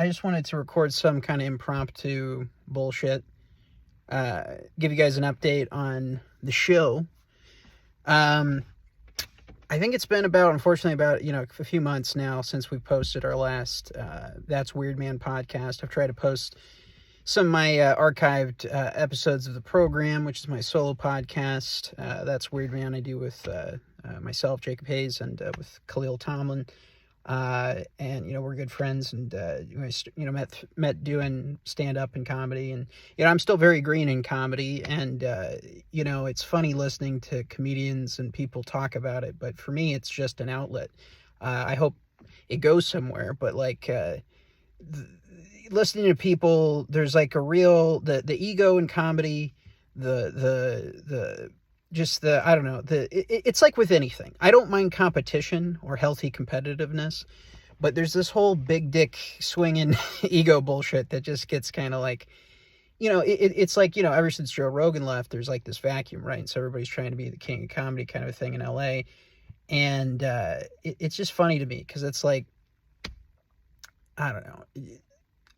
I just wanted to record some kind of impromptu bullshit. Give you guys an update on the show. I think it's been unfortunately, a few months now since we posted our last That's Weird Man podcast. I've tried to post some of my archived episodes of the program, which is my solo podcast. That's Weird Man I do with myself, Jacob Hayes, and with Kahlil Tomlin. And we're good friends, and met doing stand-up and comedy, and I'm still very green in comedy, and it's funny listening to comedians and people talk about it, but for me it's just an outlet. I hope it goes somewhere, but listening to people, there's like a real the ego in comedy, I don't know, it's like with anything. I don't mind competition or healthy competitiveness, but there's this whole big dick swinging ego bullshit that just gets kind of like, it's like, ever since Joe Rogan left, there's like this vacuum, right? And so everybody's trying to be the king of comedy kind of a thing in LA. And it's just funny to me because it's like, I don't know.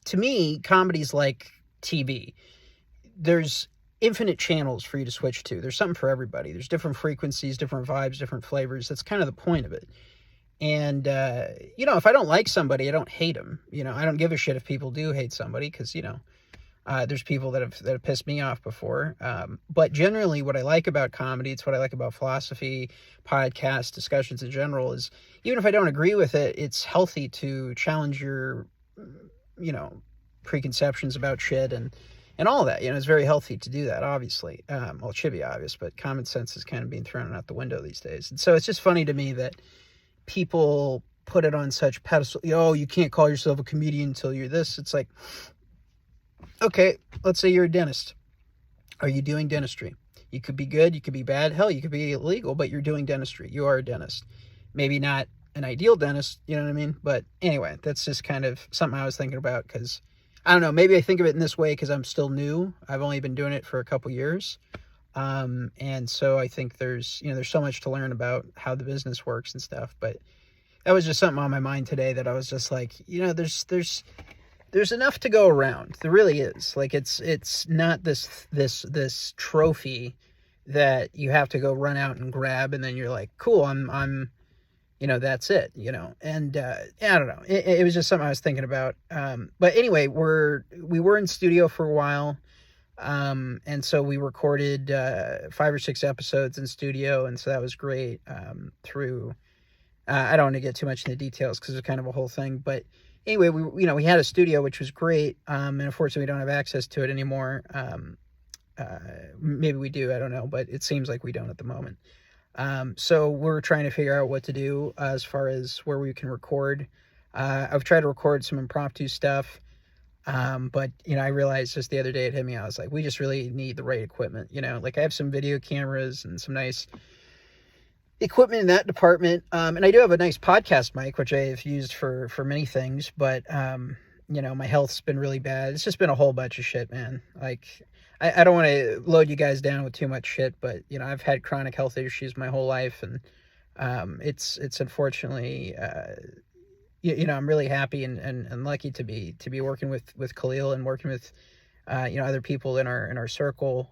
To me, comedy's like TV. There's infinite channels for you to switch to. There's something for everybody. There's different frequencies, different vibes, different flavors. That's kind of the point of it. And, if I don't like somebody, I don't hate them. I don't give a shit if people do hate somebody because, there's people that have pissed me off before. But generally what I like about comedy, it's what I like about philosophy, podcasts, discussions in general, is even if I don't agree with it, it's healthy to challenge your, preconceptions about shit and all that. It's very healthy to do that, obviously. Well, it should be obvious, but common sense is kind of being thrown out the window these days. And so it's just funny to me that people put it on such pedestal. You can't call yourself a comedian until you're this. It's like, okay, let's say you're a dentist. Are you doing dentistry? You could be good, you could be bad. Hell, you could be illegal, but you're doing dentistry. You are a dentist. Maybe not an ideal dentist, you know what I mean? But anyway, that's just kind of something I was thinking about because, I don't know, maybe I think of it in this way because I'm still new. I've only been doing it for a couple years. And so I think there's so much to learn about how the business works and stuff. But that was just something on my mind today that I was just like, there's enough to go around. There really is. Like, it's not this trophy that you have to go run out and grab. And then you're like, cool, I'm that's it, and I don't know. It was just something I was thinking about. But anyway, we were in studio for a while. And so we recorded 5 or 6 episodes in studio. And so that was great. I don't want to get too much into details because it's kind of a whole thing. But anyway, we had a studio, which was great. And unfortunately, we don't have access to it anymore. Maybe we do, I don't know, but it seems like we don't at the moment. So we're trying to figure out what to do as far as where we can record. I've tried to record some impromptu stuff. But I realized just the other day it hit me. I was like, we just really need the right equipment. Like I have some video cameras and some nice equipment in that department. And I do have a nice podcast mic, which I've used for many things, but, my health's been really bad. It's just been a whole bunch of shit, man. Like, I don't want to load you guys down with too much shit, but, I've had chronic health issues my whole life. And, it's unfortunately, I'm really happy and lucky to be working with Kahlil and working with, other people in our circle.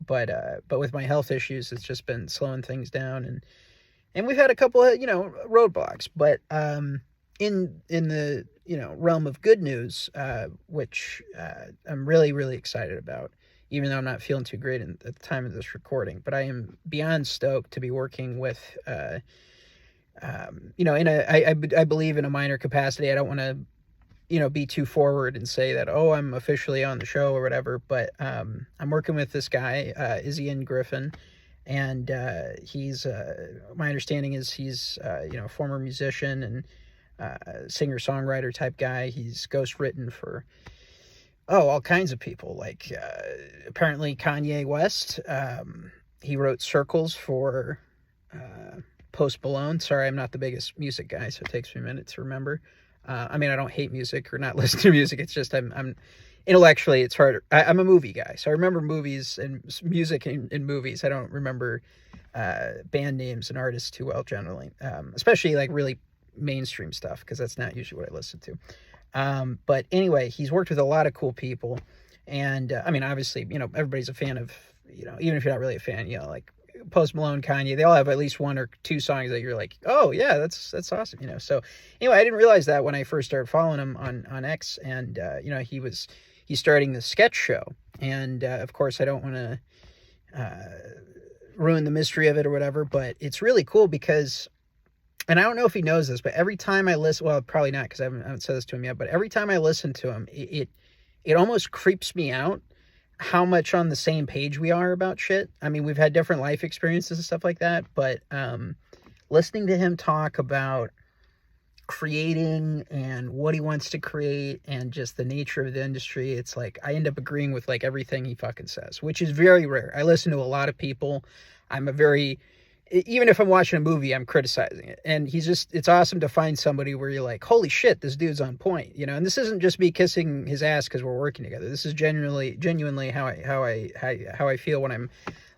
But with my health issues, it's just been slowing things down, and we've had a couple of, roadblocks, but, in the, realm of good news, which, I'm really, really excited about, even though I'm not feeling too great at the time of this recording, but I am beyond stoked to be working with, I believe in a minor capacity. I don't want to, be too forward and say that, I'm officially on the show or whatever, but, I'm working with this guy, Izzy N Griffin, and, he's, my understanding is he's, a former musician and, singer-songwriter type guy. He's ghostwritten for, all kinds of people, like, apparently Kanye West. He wrote Circles for, Post Malone. Sorry, I'm not the biggest music guy, so it takes me a minute to remember. I don't hate music or not listen to music. It's just I'm intellectually, it's harder. I'm a movie guy, so I remember movies and music in movies. I don't remember band names and artists too well generally, especially like really mainstream stuff, because that's not usually what I listen to. But anyway, he's worked with a lot of cool people. And I mean, obviously, everybody's a fan of, even if you're not really a fan, like Post Malone, Kanye, they all have at least one or two songs that you're like, oh yeah, that's awesome. So anyway, I didn't realize that when I first started following him on X, and he's starting the sketch show. And of course I don't want to ruin the mystery of it or whatever, but it's really cool because, and I don't know if he knows this, but every time I listen, well, probably not, because I haven't said this to him yet, but every time I listen to him, it almost creeps me out how much on the same page we are about shit. I mean, we've had different life experiences and stuff like that, but listening to him talk about creating and what he wants to create and just the nature of the industry, it's like I end up agreeing with like everything he fucking says, which is very rare. I listen to a lot of people. Even if I'm watching a movie, I'm criticizing it. And it's awesome to find somebody where you're like, holy shit, this dude's on point, and this isn't just me kissing his ass because we're working together. This is genuinely how I feel when I'm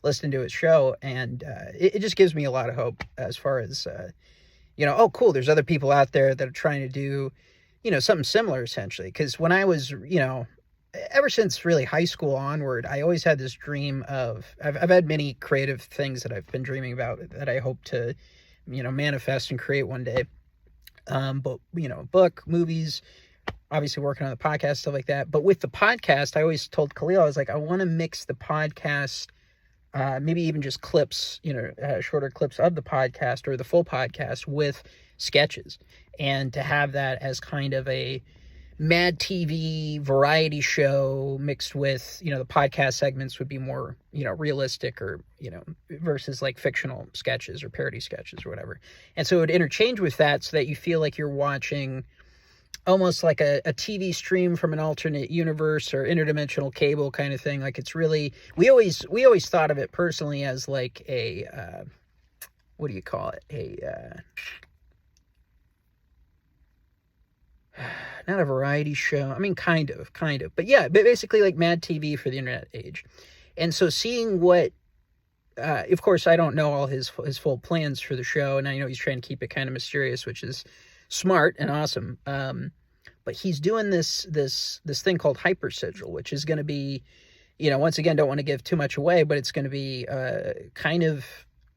listening to his show. And it just gives me a lot of hope as far as, oh, cool, there's other people out there that are trying to do, something similar essentially. Because when I was, ever since really high school onward, I always had this dream of, I've had many creative things that I've been dreaming about that I hope to, manifest and create one day. But, book, movies, obviously working on the podcast, stuff like that. But with the podcast, I always told Kahlil, I was like, I want to mix the podcast, maybe even just clips, shorter clips of the podcast or the full podcast with sketches, and to have that as kind of a Mad TV variety show mixed with, the podcast segments would be more, realistic or, versus like fictional sketches or parody sketches or whatever. And so it would interchange with that so that you feel like you're watching almost like a TV stream from an alternate universe or interdimensional cable kind of thing. Like it's really, we always thought of it personally as like a, what do you call it? Not a variety show. I mean, kind of, but yeah, basically like Mad TV for the internet age. And so seeing what, of course, I don't know all his full plans for the show, and I know he's trying to keep it kind of mysterious, which is smart and awesome. But he's doing this thing called HYPER SIGIL, which is going to be, once again, don't want to give too much away, but it's going to be kind of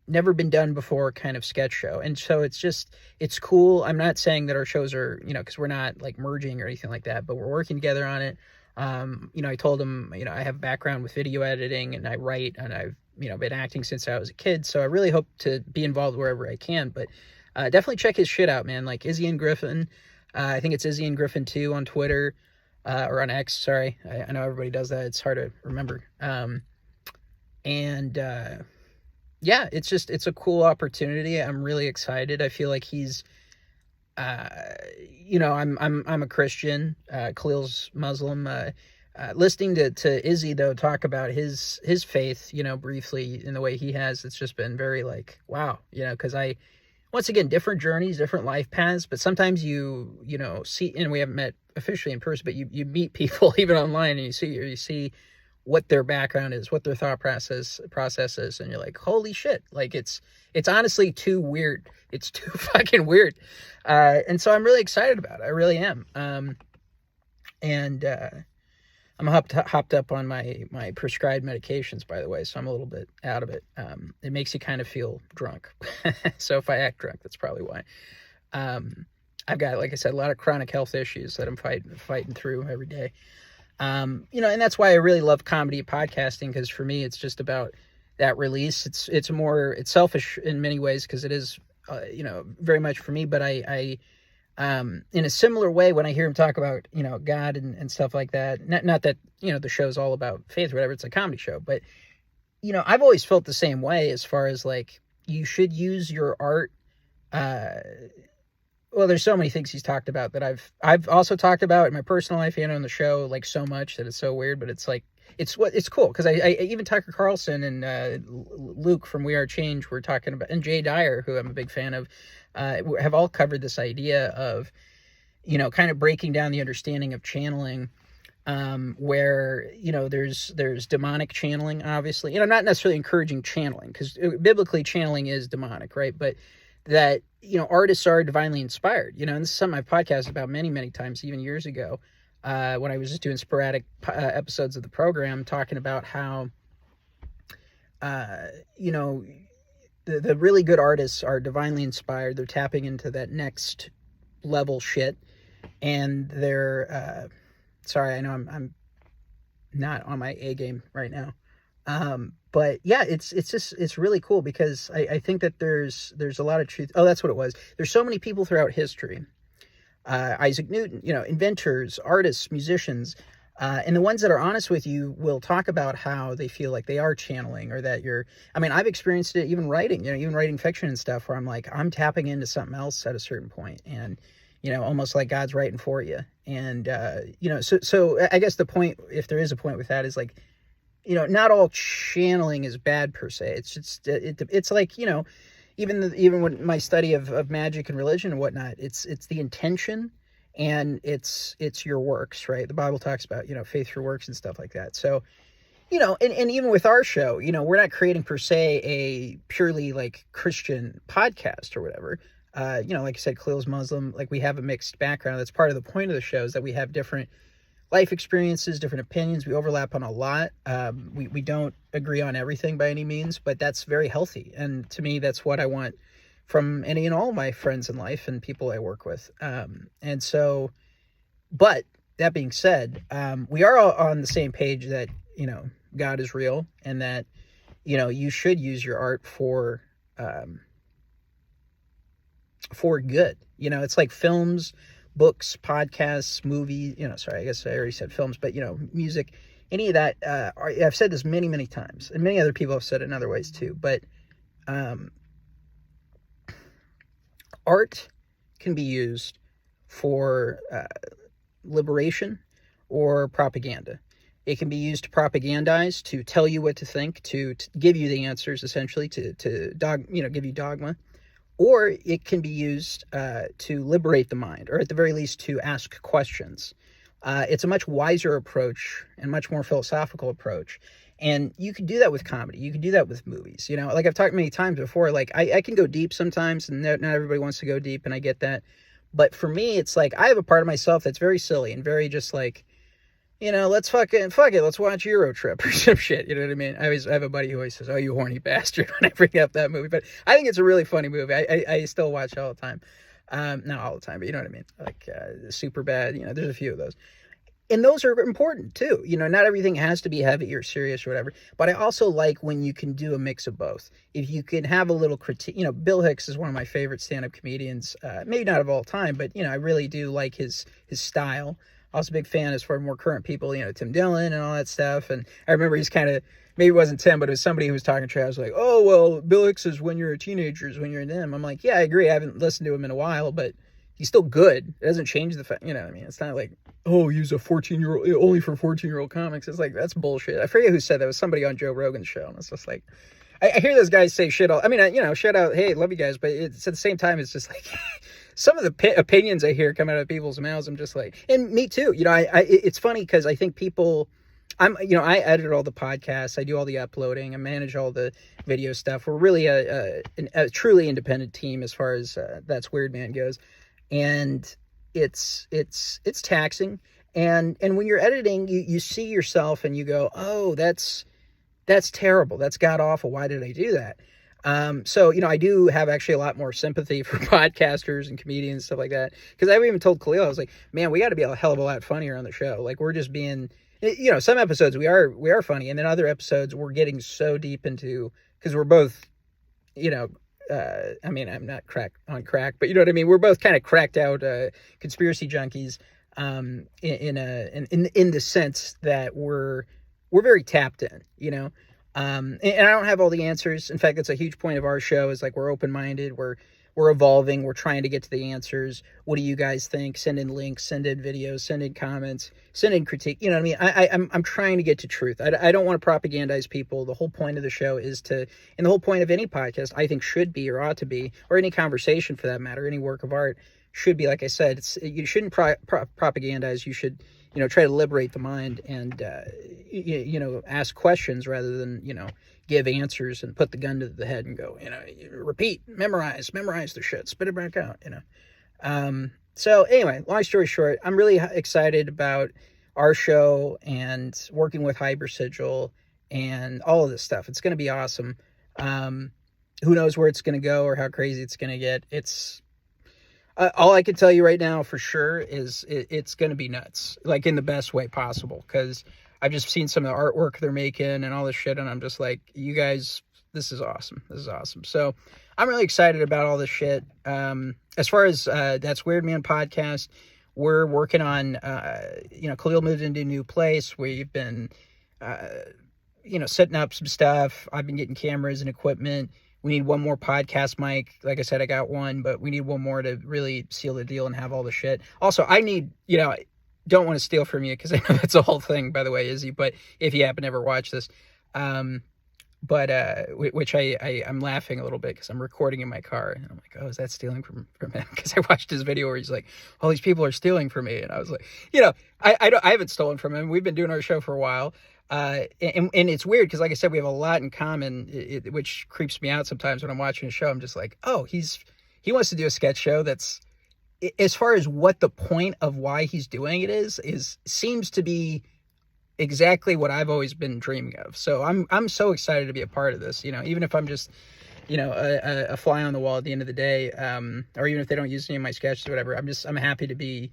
never been done before kind of sketch show. And so it's cool. I'm not saying that our shows are, because we're not like merging or anything like that, but we're working together on it. I told him, I have background with video editing and I write, and I've, been acting since I was a kid. So I really hope to be involved wherever I can, but definitely check his shit out, man. Like Izzy N Griffin. I think it's Izzy N Griffin 2 on Twitter, or on X. Sorry. I know everybody does that. It's hard to remember. Yeah, it's a cool opportunity. I'm really excited. I feel like he's, I'm a Christian. Kahlil's Muslim. Listening to Izzy though talk about his faith, briefly in the way he has, it's just been very like, wow, because once again, different journeys, different life paths, but sometimes you see, and we haven't met officially in person, but you meet people even online, and you see what their background is, what their thought process is, and you're like, holy shit, like it's honestly too weird. It's too fucking weird. And so I'm really excited about it. I really am. I'm hopped up on my prescribed medications, by the way, so I'm a little bit out of it. It makes you kind of feel drunk. So if I act drunk, that's probably why. I've got, like I said, a lot of chronic health issues that I'm fighting through every day. And that's why I really love comedy podcasting, because for me, it's just about that release. It's selfish in many ways, because it is, very much for me, but I in a similar way, when I hear him talk about, God and stuff like that, not that, the show's all about faith or whatever, it's a comedy show, but, I've always felt the same way as far as like, you should use your art, well, there's so many things he's talked about that I've also talked about in my personal life and on the show, like so much that it's so weird, but it's like, it's cool. Cause I even Tucker Carlson and, Luke from We Are Change were talking about, and Jay Dyer, who I'm a big fan of, have all covered this idea of, kind of breaking down the understanding of channeling, where, there's demonic channeling, obviously, I'm not necessarily encouraging channeling, because biblically channeling is demonic, right? But that artists are divinely inspired, and this is something I've podcasted about many, many times, even years ago, when I was just doing sporadic episodes of the program, talking about how, the really good artists are divinely inspired. They're tapping into that next level shit, and they're, sorry, I know I'm not on my A game right now. But yeah, it's really cool, because I think that there's a lot of truth. Oh, that's what it was. There's so many people throughout history, Isaac Newton, inventors, artists, musicians, and the ones that are honest with you will talk about how they feel like they are channeling, or that I've experienced it even writing fiction and stuff, where I'm tapping into something else at a certain point, and, almost like God's writing for you. And, so I guess the point, if there is a point with that, is like, not all channeling is bad per se. It's just, it's like, even when my study of magic and religion and whatnot, it's the intention, and it's your works, right? The Bible talks about, faith through works and stuff like that. So, and even with our show, we're not creating per se a purely like Christian podcast or whatever. Like I said, Kahlil's Muslim, like we have a mixed background. That's part of the point of the show, is that we have different life experiences, different opinions. We overlap on a lot. We don't agree on everything by any means, but that's very healthy. And to me, that's what I want from any and all of my friends in life and people I work with. And so, but that being said, we are all on the same page that, God is real, and that, you should use your art for good. It's like films, books, podcasts, movies, sorry, I guess I already said films, but, music, any of that, I've said this many, many times, and many other people have said it in other ways too, but art can be used for liberation or propaganda. It can be used to propagandize, to tell you what to think, to give you the answers, essentially, to give you dogma. Or it can be used to liberate the mind, or at the very least to ask questions. It's a much wiser approach and much more philosophical approach. And you can do that with comedy. You can do that with movies. Like I've talked many times before, like I can go deep sometimes, and not everybody wants to go deep, and I get that. But for me, it's like I have a part of myself that's very silly and very just like, let's fuck it, let's watch Euro Trip or some shit, you know what I mean? I have a buddy who always says, "Oh, you horny bastard," when I bring up that movie, but I think it's a really funny movie. I still watch it all the time. Not all the time, but you know what I mean? Like, Superbad, there's a few of those. And those are important too. Not everything has to be heavy or serious or whatever, but I also like when you can do a mix of both. If you can have a little critique, Bill Hicks is one of my favorite stand-up comedians, maybe not of all time, but, I really do like his style. Also a big fan as for more current people, Tim Dillon and all that stuff. And I remember he's kind of, maybe it wasn't Tim, but it was somebody who was talking to us like, "Oh, well, Bill Hicks is when you're a teenager is when you're in them." I'm like, yeah, I agree. I haven't listened to him in a while, but he's still good. It doesn't change the fact, what I mean? It's not like, "Oh, he's a 14-year-old, only for 14-year-old comics." It's like, that's bullshit. I forget who said that. It was somebody on Joe Rogan's show. And it's just like, I hear those guys say shit all, shout out, hey, love you guys. But it's at the same time, it's just like, some of the opinions I hear come out of people's mouths, I'm just like, and me too. It's funny because I think people, I edit all the podcasts, I do all the uploading, I manage all the video stuff. We're really a truly independent team as far as That's Weird Man goes, and it's taxing. And when you're editing, you see yourself and you go, "Oh, that's terrible. That's god awful. Why did I do that?" So, I do have actually a lot more sympathy for podcasters and comedians, stuff like that. Because I've even told Kahlil, I was like, "Man, we got to be a hell of a lot funnier on the show. Like, we're just being, some episodes we are funny, and then other episodes we're getting so deep into, because we're both, I'm not on crack, but you know what I mean? We're both kind of cracked out conspiracy junkies, in the sense that we're very tapped in, and I don't have all the answers. In fact, that's a huge point of our show, is like, we're open-minded, we're evolving, we're trying to get to the answers. What do you guys think? Send in links, send in videos, send in comments, send in critique. You know what I mean? I'm trying to get to truth. I don't want to propagandize people. The whole point of the show is and the whole point of any podcast, I think, should be or ought to be, or any conversation for that matter, any work of art, should be, like I said, you shouldn't propagandize. You should, try to liberate the mind and, ask questions rather than, give answers and put the gun to the head and go, repeat, memorize the shit, spit it back out, So anyway, long story short, I'm really excited about our show and working with HYPER SIGIL and all of this stuff. It's going to be awesome. Who knows where it's going to go or how crazy it's going to get. It's all I can tell you right now for sure is it's going to be nuts, like in the best way possible. Because I've just seen some of the artwork they're making and all this shit, and I'm just like, you guys, this is awesome. This is awesome. So I'm really excited about all this shit. As far as That's Weird Man podcast, we're working on, Kahlil moved into a new place. We've been, setting up some stuff. I've been getting cameras and equipment. We need one more podcast mic. Like I said, I got one, but we need one more to really seal the deal and have all the shit. Also, I need, don't want to steal from you because I know that's a whole thing, by the way, Izzy, but if you happen to ever watch this, which I'm laughing a little bit because I'm recording in my car and I'm like, oh, is that stealing from him? Because I watched his video where he's like, all these people are stealing from me. And I was like, I haven't stolen from him. We've been doing our show for a while. And it's weird because, like I said, we have a lot in common, which creeps me out sometimes when I'm watching a show. I'm just like, oh, he wants to do a sketch show that's, as far as what the point of why he's doing it seems to be exactly what I've always been dreaming of. So I'm so excited to be a part of this, even if I'm just, a fly on the wall at the end of the day, or even if they don't use any of my sketches or whatever. I'm happy to be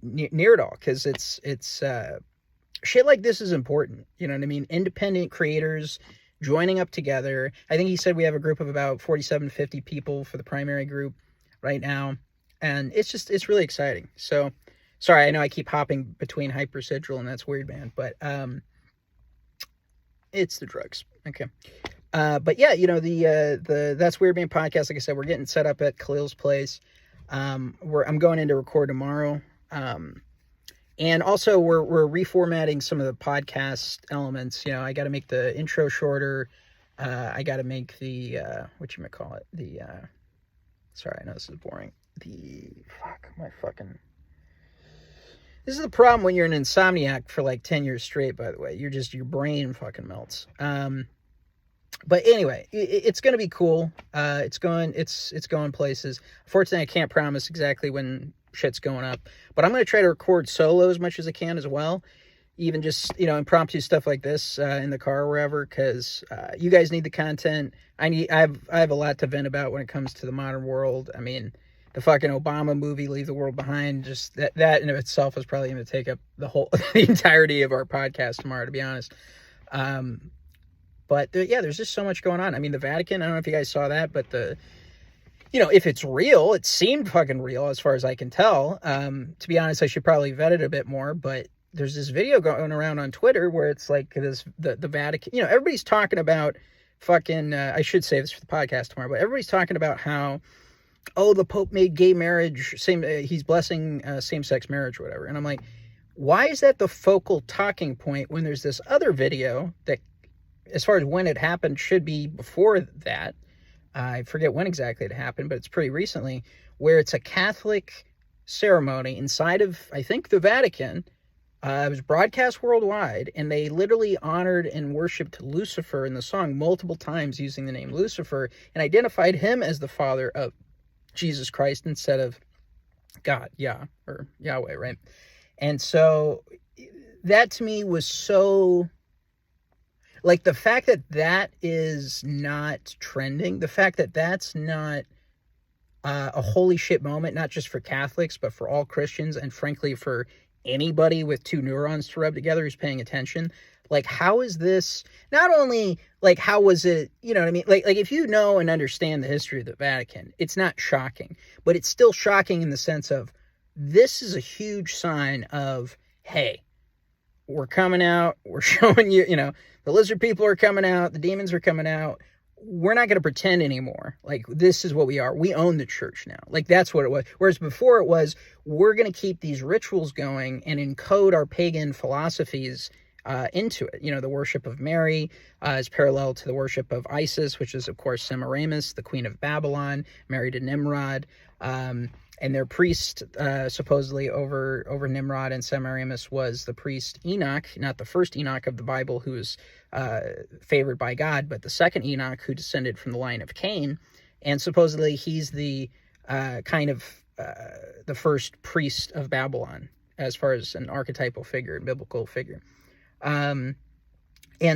near it all, because it's shit like this is important. You know what I mean? Independent creators joining up together. I think he said we have a group of about 47 to 50 people for the primary group right now. And it's really exciting. So, sorry, I know I keep hopping between HYPER SIGIL and That's Weird Man, but it's the drugs. Okay. But yeah, the That's Weird Man podcast, like I said, we're getting set up at Kahlil's place. I'm going in to record tomorrow. And also we're reformatting some of the podcast elements. I got to make the intro shorter. I got to make the, sorry, I know this is boring. This is the problem when you're an insomniac for like 10 years straight, by the way. Your brain fucking melts. But anyway, it's going to be cool. It's going places. Unfortunately, I can't promise exactly when shit's going up, but I'm going to try to record solo as much as I can as well. Even just, impromptu stuff like this, in the car or wherever, because, you guys need the content. I have a lot to vent about when it comes to the modern world. I mean, the fucking Obama movie, Leave the World Behind, just that in of itself is probably going to take up the entirety of our podcast tomorrow, to be honest. But there's just so much going on. I mean, the Vatican, I don't know if you guys saw that, but if it's real, it seemed fucking real as far as I can tell. To be honest, I should probably vet it a bit more, but there's this video going around on Twitter where it's like the Vatican, everybody's talking about fucking, I should say this for the podcast tomorrow, but everybody's talking about how, the Pope made gay marriage, he's blessing same-sex marriage or whatever. And I'm like, why is that the focal talking point when there's this other video that, as far as when it happened, should be before that? I forget when exactly it happened, but it's pretty recently, where it's a Catholic ceremony inside of, I think, the Vatican. It was broadcast worldwide, and they literally honored and worshipped Lucifer in the song multiple times using the name Lucifer and identified him as the father of Jesus Christ instead of God, or Yahweh, right? And so that to me was so, like, the fact that is not trending, the fact that that's not a holy shit moment, not just for Catholics, but for all Christians, and frankly, for anybody with two neurons to rub together who's paying attention. Like, how is this, not only, like, how was it, you know what I mean? Like if you know and understand the history of the Vatican, it's not shocking, but it's still shocking in the sense of, this is a huge sign of, hey, we're coming out, we're showing you, the lizard people are coming out, the demons are coming out. We're not going to pretend anymore. Like, this is what we are. We own the church now. Like, that's what it was. Whereas before it was, we're going to keep these rituals going and encode our pagan philosophies into it. The worship of Mary is parallel to the worship of Isis, which is, of course, Semiramis, the queen of Babylon, married to Nimrod. And their priest, supposedly over Nimrod and Semiramis, was the priest Enoch, not the first Enoch of the Bible who was favored by God, but the second Enoch who descended from the line of Cain. And supposedly he's the the first priest of Babylon, as far as an archetypal figure, biblical figure. And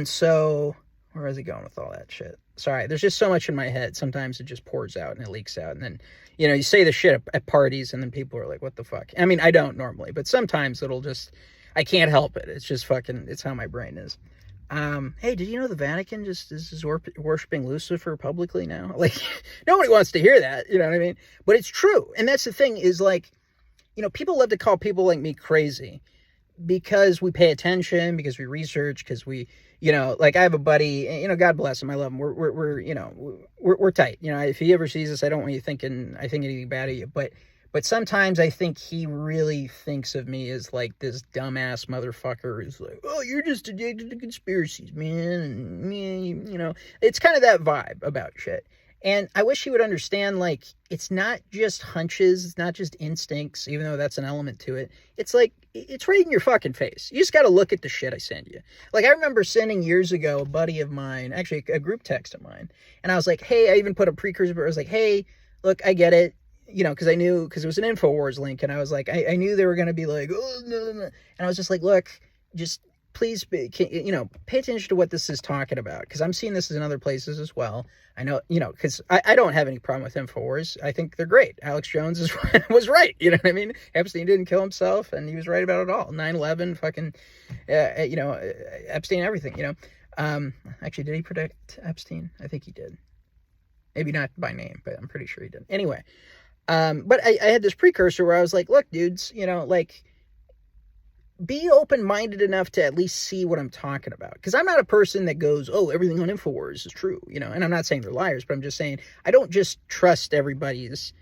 so, where was he going with all that shit? Sorry, there's just so much in my head. Sometimes it just pours out and it leaks out. And then, you say the shit at parties and then people are like, what the fuck? I mean, I don't normally, but sometimes I can't help it. It's just it's how my brain is. Hey, did you know the Vatican is worshiping Lucifer publicly now? Like, nobody wants to hear that, you know what I mean? But it's true. And that's the thing is, like, people love to call people like me crazy because we pay attention, because we research, because we, like I have a buddy, God bless him, I love him. We're tight. If he ever sees us, I don't want you thinking I think anything bad of you, but sometimes I think he really thinks of me as like this dumbass motherfucker who's like, oh, you're just addicted to conspiracies, man. And me, it's kind of that vibe about shit. And I wish he would understand, like, it's not just hunches, it's not just instincts, even though that's an element to it. It's like, it's right in your fucking face. You just got to look at the shit I send you. Like, I remember sending years ago a buddy of mine, actually a group text of mine, and I was like, hey, I even put a precursor, but I was like, hey, look, I get it. Because it was an InfoWars link, and I was like, I knew they were going to be like, oh, no. And I was just like, look, just please, pay attention to what this is talking about, because I'm seeing this in other places as well. I know, because I don't have any problem with InfoWars. I think they're great. Alex Jones was right. You know what I mean? Epstein didn't kill himself, and he was right about it all. 9/11, fucking, Epstein, everything, Actually, did he predict Epstein? I think he did. Maybe not by name, but I'm pretty sure he did. Anyway. But I had this precursor where I was like, look, dudes, like, be open-minded enough to at least see what I'm talking about. Because I'm not a person that goes, oh, everything on InfoWars is true, and I'm not saying they're liars, but I'm just saying I don't just trust everybody's,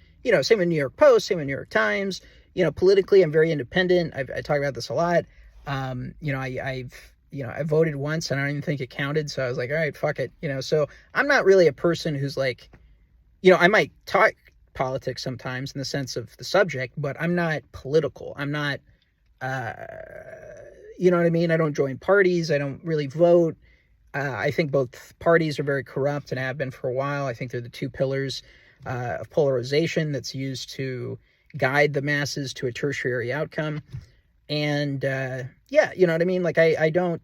same with New York Post, same with New York Times. Politically, I'm very independent. I talk about this a lot. I voted once and I don't even think it counted. So I was like, all right, fuck it. So I'm not really a person who's like, I might talk politics sometimes in the sense of the subject, but I'm not political. I'm not, you know what I mean? I don't join parties. I don't really vote. I think both parties are very corrupt and have been for a while. I think they're the two pillars of polarization that's used to guide the masses to a tertiary outcome. And yeah, you know what I mean? Like I don't,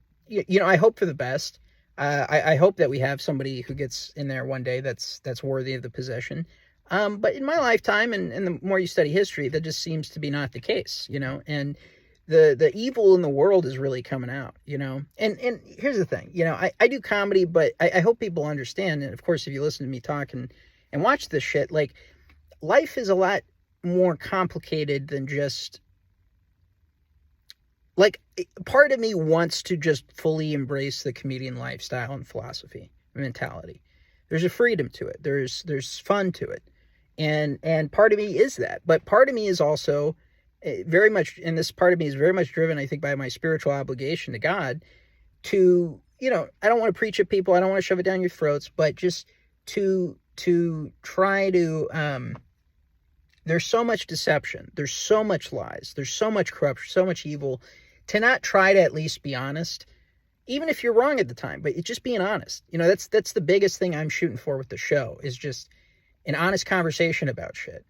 I hope for the best. I hope that we have somebody who gets in there one day that's worthy of the position. But in my lifetime, and the more you study history, that just seems to be not the case, and the evil in the world is really coming out, and here's the thing, I do comedy, but I hope people understand. And of course, if you listen to me talk and watch this shit, like, life is a lot more complicated than just, like, part of me wants to just fully embrace the comedian lifestyle and philosophy mentality. There's a freedom to it. There's fun to it. And part of me is that, but part of me is also very much, and this part of me is very much driven, I think, by my spiritual obligation to God to, I don't want to preach at people. I don't want to shove it down your throats, but just to try to, there's so much deception. There's so much lies. There's so much corruption, so much evil, to not try to at least be honest, even if you're wrong at the time, but it's just being honest. That's the biggest thing I'm shooting for with the show, is just an honest conversation about shit.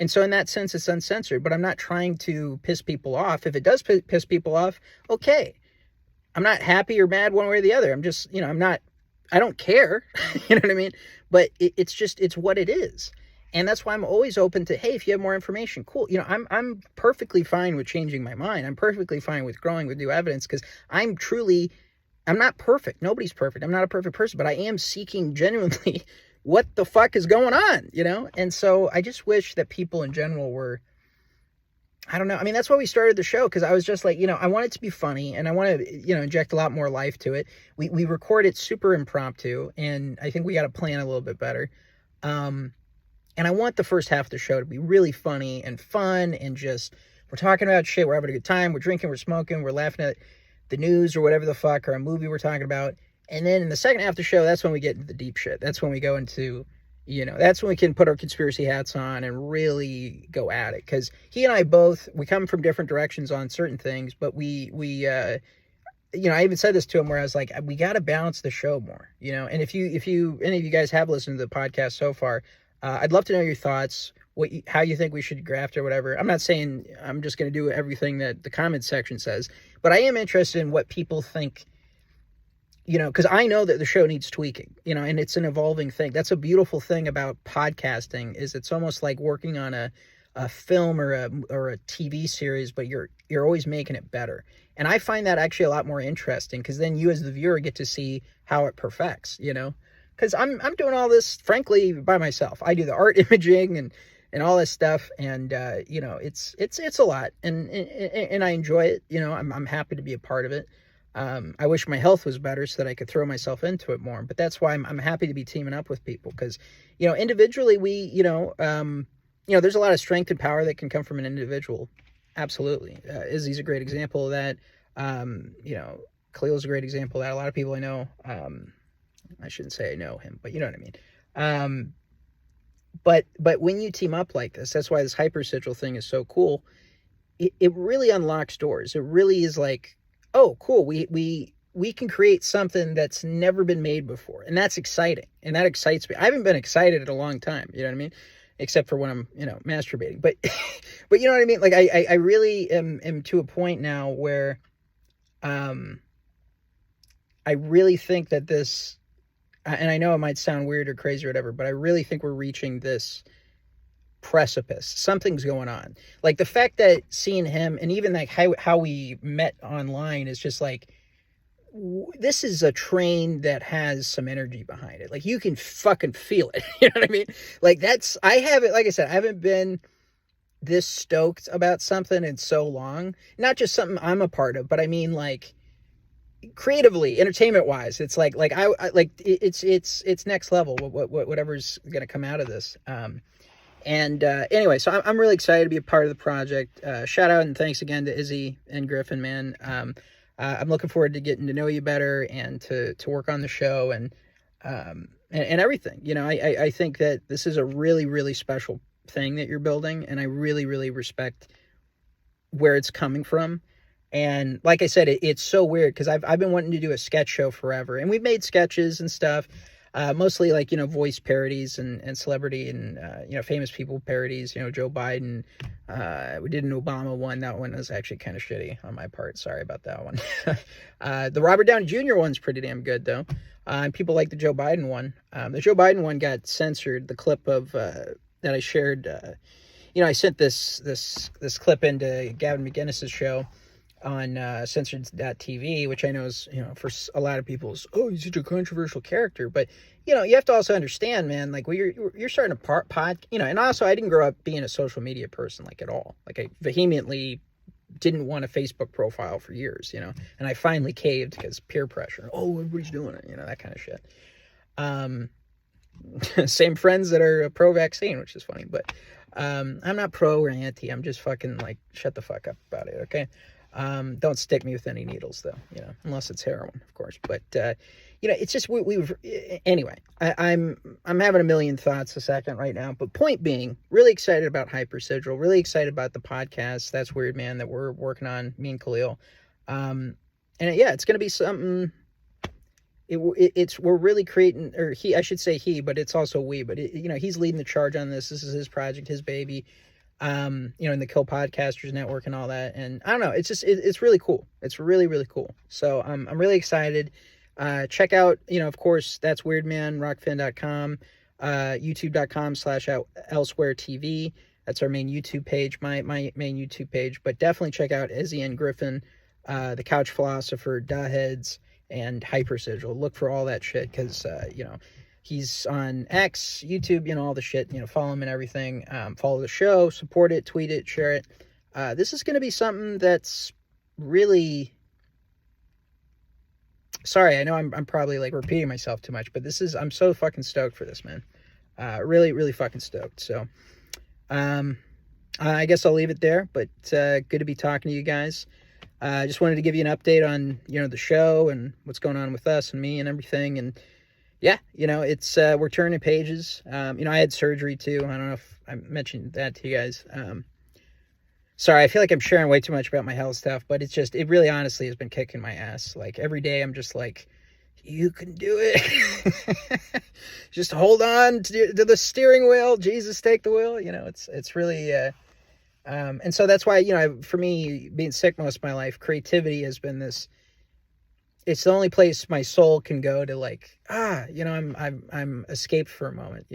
And so in that sense, it's uncensored, but I'm not trying to piss people off. If it does piss people off, okay. I'm not happy or mad one way or the other. I'm just, I don't care. You know what I mean? But it's what it is. And that's why I'm always open to, hey, if you have more information, cool. I'm perfectly fine with changing my mind. I'm perfectly fine with growing with new evidence, because I'm not perfect. Nobody's perfect. I'm not a perfect person, but I am seeking genuinely what the fuck is going on, And so I just wish that people in general were, I don't know. I mean, that's why we started the show, because I was just like, I want it to be funny, and I want to, inject a lot more life to it. We record it super impromptu, and I think we got to plan a little bit better. And I want the first half of the show to be really funny and fun, and just, we're talking about shit, we're having a good time, we're drinking, we're smoking, we're laughing at the news or whatever the fuck, or a movie we're talking about. And then in the second half of the show, that's when we get into the deep shit. That's when we go into, that's when we can put our conspiracy hats on and really go at it. Because he and I both, we come from different directions on certain things, but I even said this to him where I was like, we got to balance the show more, And if any of you guys have listened to the podcast so far, I'd love to know your thoughts, how you think we should graft or whatever. I'm not saying I'm just going to do everything that the comment section says, but I am interested in what people think, because I know that the show needs tweaking, and it's an evolving thing. That's a beautiful thing about podcasting, is it's almost like working on a film or a TV series, but you're always making it better. And I find that actually a lot more interesting, because then you as the viewer get to see how it perfects, because I'm doing all this, frankly, by myself. I do the art imaging and all this stuff, and it's a lot, and I enjoy it. I'm happy to be a part of it. I wish my health was better so that I could throw myself into it more, but that's why I'm happy to be teaming up with people, because individually there's a lot of strength and power that can come from an individual. Absolutely. Izzy's a great example of that. Kahlil's a great example of that. A lot of people I know, I shouldn't say I know him, but you know what I mean. But when you team up like this, that's why this HYPER SIGIL thing is so cool. It really unlocks doors. It really is like, oh, cool. We can create something that's never been made before. And that's exciting. And that excites me. I haven't been excited in a long time. You know what I mean? Except for when I'm, masturbating. But but you know what I mean? Like I really am to a point now where I really think that this, and I know it might sound weird or crazy or whatever, but I really think we're reaching this precipice. Something's going on. Like the fact that seeing him, and even like how we met online, is just like, this is a train that has some energy behind it. Like you can fucking feel it. You know what I mean? Like like I said, I haven't been this stoked about something in so long. Not just something I'm a part of, but I mean like creatively, entertainment wise, it's like I like it's next level. Whatever's gonna come out of this. Anyway, so I'm really excited to be a part of the project. Shout out and thanks again to Izzy N Griffin, man. I'm looking forward to getting to know you better and to work on the show and everything. I think that this is a really, really special thing that you're building, and I really, really respect where it's coming from. And like I said, it's so weird because I've been wanting to do a sketch show forever, and we've made sketches and stuff, mostly like, voice parodies and celebrity and, famous people parodies, Joe Biden. We did an Obama one. That one was actually kind of shitty on my part. Sorry about that one. The Robert Downey Jr. one's pretty damn good though. And people like the Joe Biden one. The Joe Biden one got censored. The clip of, that I shared, I sent this clip into Gavin McInnes's show on censored.tv, which I know is, for a lot of people is, oh, he's such a controversial character. But, you have to also understand, man, like you're starting to and also I didn't grow up being a social media person, like at all. Like I vehemently didn't want a Facebook profile for years, and I finally caved because peer pressure. Oh, everybody's doing it, that kind of shit. Same friends that are pro-vaccine, which is funny, but I'm not pro or anti. I'm just fucking like, shut the fuck up about it, okay? Don't stick me with any needles though, unless it's heroin, of course. But, it's just, anyway, I'm having a million thoughts a second right now, but point being, really excited about HYPER SIGIL, really excited about the podcast. That's Weird Man that we're working on, me and Kahlil. And yeah, it's going to be something, we're really creating, or I should say he, but it's also we, but he's leading the charge on this. This is his project, his baby. In the Kill Podcasters Network and all that. And I don't know, it's just, it's really cool. It's really, really cool. So I'm really excited. Check out, of course, that's Weirdman, rockfin.com, youtube.com/elsewhere TV. That's our main YouTube page, my main YouTube page, but definitely check out Izzy N Griffin, the Couch Philosopher, Heads, and HYPER SIGIL. Look for all that shit. Cause, he's on X, YouTube, all the shit, follow him and everything. Follow the show, support it, tweet it, share it. This is going to be something that's really, sorry, I know I'm probably like repeating myself too much, but I'm so fucking stoked for this, man. Really, really fucking stoked. So, I guess I'll leave it there, but, good to be talking to you guys. Just wanted to give you an update on, the show and what's going on with us and me and everything. And yeah, it's, we're turning pages. I had surgery too. I don't know if I mentioned that to you guys. Sorry, I feel like I'm sharing way too much about my health stuff, but it really honestly has been kicking my ass. Like every day I'm just like, you can do it. Just hold on to the steering wheel. Jesus, take the wheel. It's really, and so that's why, for me, being sick most of my life, creativity has been it's the only place my soul can go to, like, I'm escaped for a moment,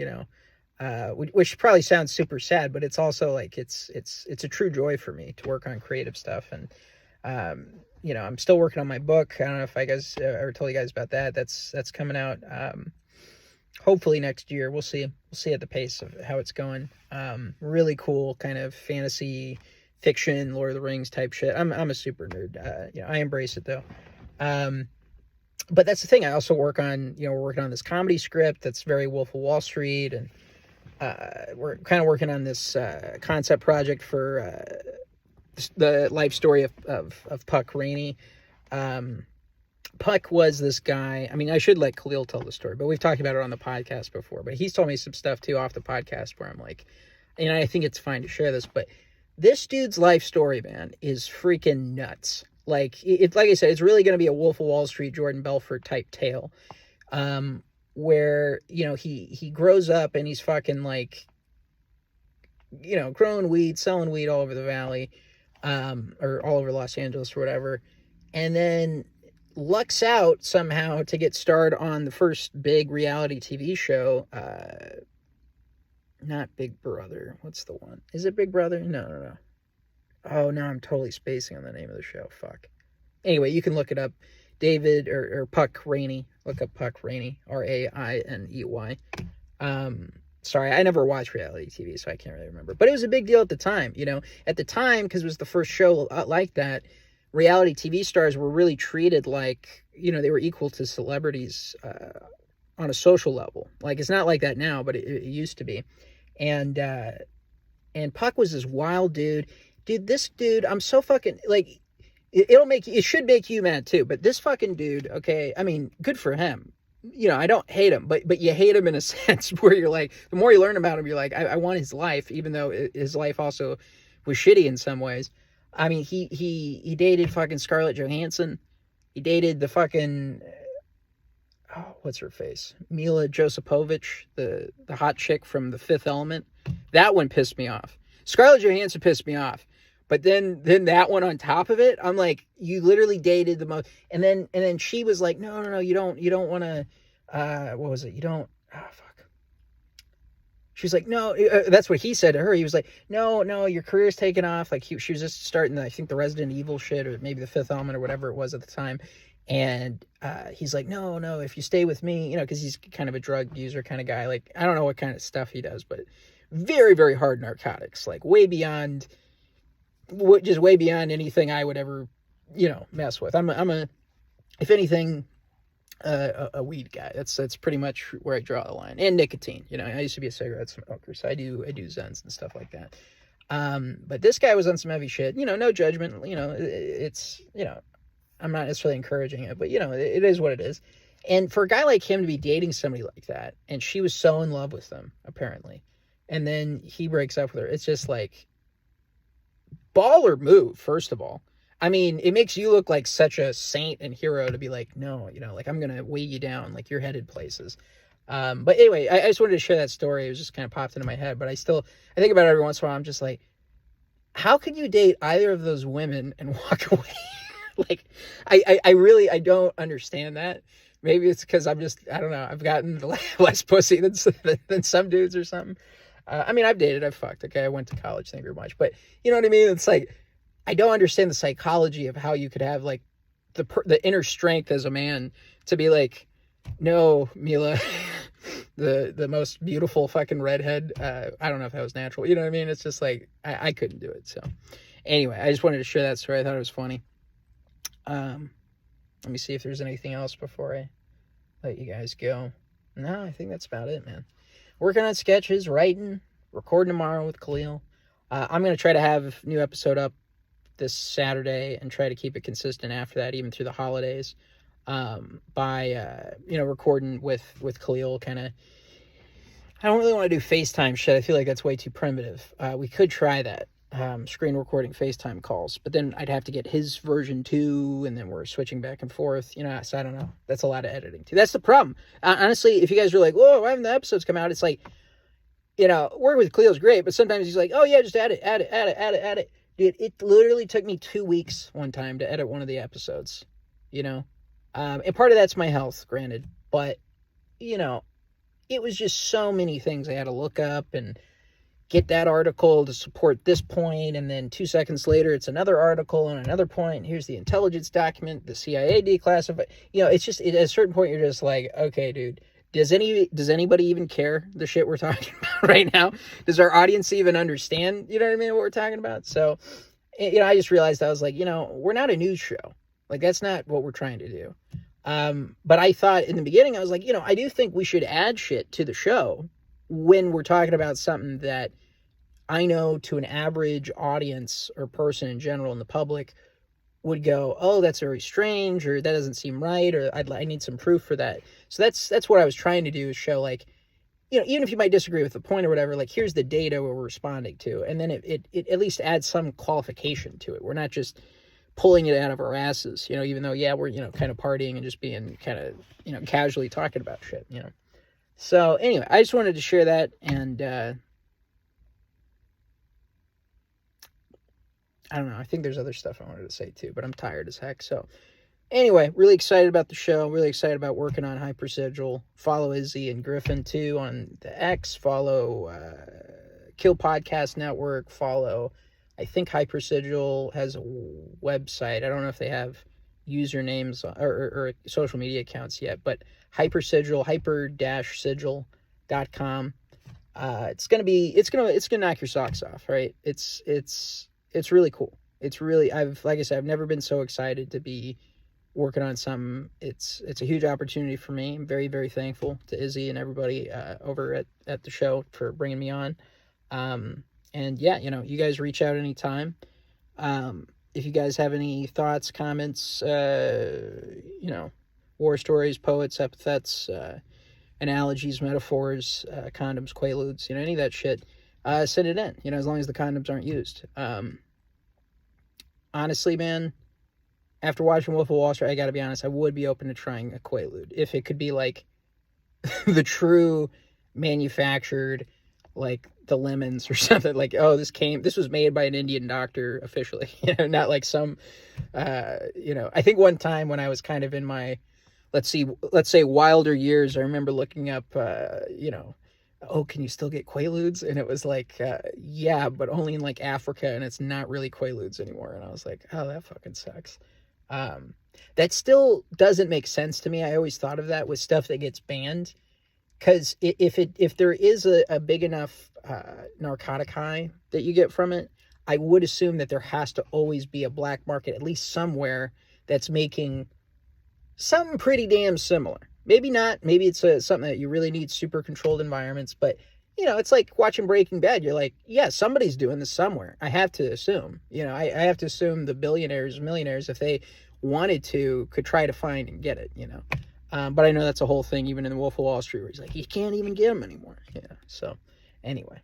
which probably sounds super sad, but it's also like, it's a true joy for me to work on creative stuff. And, I'm still working on my book. I don't know if I guys ever told you guys about that. That's coming out, hopefully next year. We'll see at the pace of how it's going. Really cool kind of fantasy fiction, Lord of the Rings type shit. I'm a super nerd. I embrace it though. But that's the thing. I also work on, we're working on this comedy script that's very Wolf of Wall Street, and we're kind of working on this concept project for the life story of Puck Rainey. Puck was this guy. I mean, I should let Kahlil tell the story, but we've talked about it on the podcast before. But he's told me some stuff too off the podcast where I'm like, and I think it's fine to share this, but this dude's life story, man, is freaking nuts. Like like I said, it's really going to be a Wolf of Wall Street, Jordan Belfort type tale, where he grows up and he's fucking like, growing weed, selling weed all over the valley, or all over Los Angeles or whatever, and then lucks out somehow to get starred on the first big reality TV show. Not Big Brother. What's the one? Is it Big Brother? No. Oh, no, I'm totally spacing on the name of the show. Fuck. Anyway, you can look it up. David or Puck Rainey. Look up Puck Rainey. Rainey. Sorry, I never watched reality TV, so I can't really remember. But it was a big deal at the time, At the time, because it was the first show like that, reality TV stars were really treated like, they were equal to celebrities on a social level. Like, it's not like that now, but it used to be. And Puck was this wild dude. Dude, this dude, I'm so fucking, like, it should make you mad too, but this fucking dude, okay, I mean, good for him. I don't hate him, but you hate him in a sense where you're like, the more you learn about him, you're like, I want his life, even though his life also was shitty in some ways. I mean, he dated fucking Scarlett Johansson. He dated the fucking, what's her face? Mila Josefovich, the hot chick from The Fifth Element. That one pissed me off. Scarlett Johansson pissed me off. But then that one on top of it, I'm like, you literally dated the most. And then she was like, no, you don't want to, what was it? You don't, fuck. She's like, no, that's what he said to her. He was like, no, your career's taken off. Like, she was just starting, I think, the Resident Evil shit, or maybe The Fifth Element, or whatever it was at the time. And he's like, no, if you stay with me, because he's kind of a drug user kind of guy. Like, I don't know what kind of stuff he does, but very, very hard narcotics. Like, way beyond anything I would ever, mess with. I'm a, if anything, a weed guy. That's pretty much where I draw the line. And nicotine. I used to be a cigarette smoker, so I do Zens and stuff like that. But this guy was on some heavy shit. No judgment. It's, I'm not necessarily encouraging it, but it is what it is. And for a guy like him to be dating somebody like that, and she was so in love with him, apparently, and then he breaks up with her, it's just like, baller move, first of all. I mean, it makes you look like such a saint and hero to be like, no, like, I'm going to weigh you down, like, you're headed places. But anyway, I just wanted to share that story. It was just kind of popped into my head, but I think about it every once in a while. I'm just like, how could you date either of those women and walk away? Like, I don't understand that. Maybe it's because I don't know, I've gotten less pussy than some dudes or something. I mean, I've dated, I've fucked, okay? I went to college, thank you very much. But you know what I mean? It's like, I don't understand the psychology of how you could have, like, the inner strength as a man to be like, no, Mila, the most beautiful fucking redhead. I don't know if that was natural. You know what I mean? It's just like, I couldn't do it. So anyway, I just wanted to share that story. I thought it was funny. Let me see if there's anything else before I let you guys go. No, I think that's about it, man. Working on sketches, writing, recording tomorrow with Kahlil. I'm going to try to have a new episode up this Saturday and try to keep it consistent after that, even through the holidays, by recording with Kahlil. Kind of, I don't really want to do FaceTime shit. I feel like that's way too primitive. We could try that, screen recording FaceTime calls, but then I'd have to get his version too, and then we're switching back and forth, so I don't know. That's a lot of editing too. That's the problem. Honestly, if you guys are like, whoa, why haven't the episodes come out? It's like, working with Cleo's great, but sometimes he's like, oh yeah, just add it. Dude, it literally took me 2 weeks one time to edit one of the episodes, and part of that's my health, granted, but, it was just so many things I had to look up and get that article to support this point, and then 2 seconds later, it's another article on another point. Here's the intelligence document, the CIA declassified. It's just, at a certain point, you're just like, okay, dude, does anybody even care the shit we're talking about right now? Does our audience even understand, what we're talking about? So, I just realized, I was like, we're not a news show. Like, that's not what we're trying to do. But I thought in the beginning, I was like, I do think we should add shit to the show when we're talking about something that I know to an average audience or person in general in the public would go, oh, that's very strange, or that doesn't seem right, or I need some proof for that. So that's what I was trying to do, is show, like, even if you might disagree with the point or whatever, like, here's the data we're responding to. And then it at least adds some qualification to it. We're not just pulling it out of our asses, even though, yeah, we're, kind of partying and just being kind of, casually talking about shit, So anyway, I just wanted to share that, and I don't know, I think there's other stuff I wanted to say too, but I'm tired as heck. So anyway, really excited about the show, really excited about working on HYPER SIGIL. Follow Izzy N Griffin too on the X, follow Kill Podcast Network, follow, I think HYPER SIGIL has a website. I don't know if they have usernames or social media accounts yet, but HYPER SIGIL, hyper-sigil.com. It's gonna knock your socks off, right? It's really cool. It's really, like I said, I've never been so excited to be working on something. It's a huge opportunity for me. I'm very, very thankful to Izzy and everybody over at the show for bringing me on. And yeah, you guys reach out anytime. If you guys have any thoughts, comments, war stories, poets, epithets, analogies, metaphors, condoms, quaaludes, any of that shit, send it in, as long as the condoms aren't used. Honestly, man, after watching Wolf of Wall Street, I gotta be honest, I would be open to trying a quaalude. If it could be like the true manufactured, like the lemons or something, like, oh, this was made by an Indian doctor officially, not like some, I think one time when I was kind of in my, let's say wilder years, I remember looking up, oh, can you still get quaaludes? And it was like, yeah, but only in like Africa, and it's not really quaaludes anymore. And I was like, oh, that fucking sucks. That still doesn't make sense to me. I always thought of that with stuff that gets banned, because if there is a big enough narcotic high that you get from it, I would assume that there has to always be a black market, at least somewhere, that's making something pretty damn similar. Maybe not. Maybe it's something that you really need super controlled environments. But, it's like watching Breaking Bad. You're like, yeah, somebody's doing this somewhere. I have to assume. I have to assume the billionaires, millionaires, if they wanted to, could try to find and get it, But I know that's a whole thing, even in the Wolf of Wall Street, where he's like, you can't even get them anymore. So, anyway.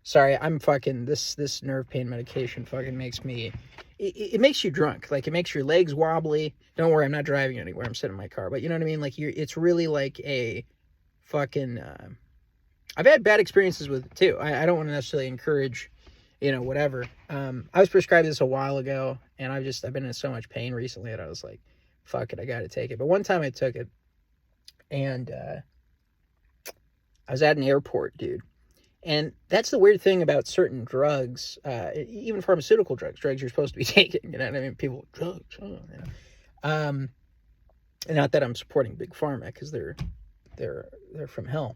Sorry, I'm fucking, this nerve pain medication fucking makes me, it makes you drunk. Like, it makes your legs wobbly. Don't worry, I'm not driving anywhere. I'm sitting in my car. But you know what I mean? Like, it's really like a fucking, I've had bad experiences with it too. I don't want to necessarily encourage, whatever. I was prescribed this a while ago, and I've been in so much pain recently that I was like, fuck it, I gotta take it. But one time I took it, and I was at an airport, dude. And that's the weird thing about certain drugs, even pharmaceutical drugs you're supposed to be taking, you know what I mean? People, drugs, and not that I'm supporting Big Pharma, because they're from hell,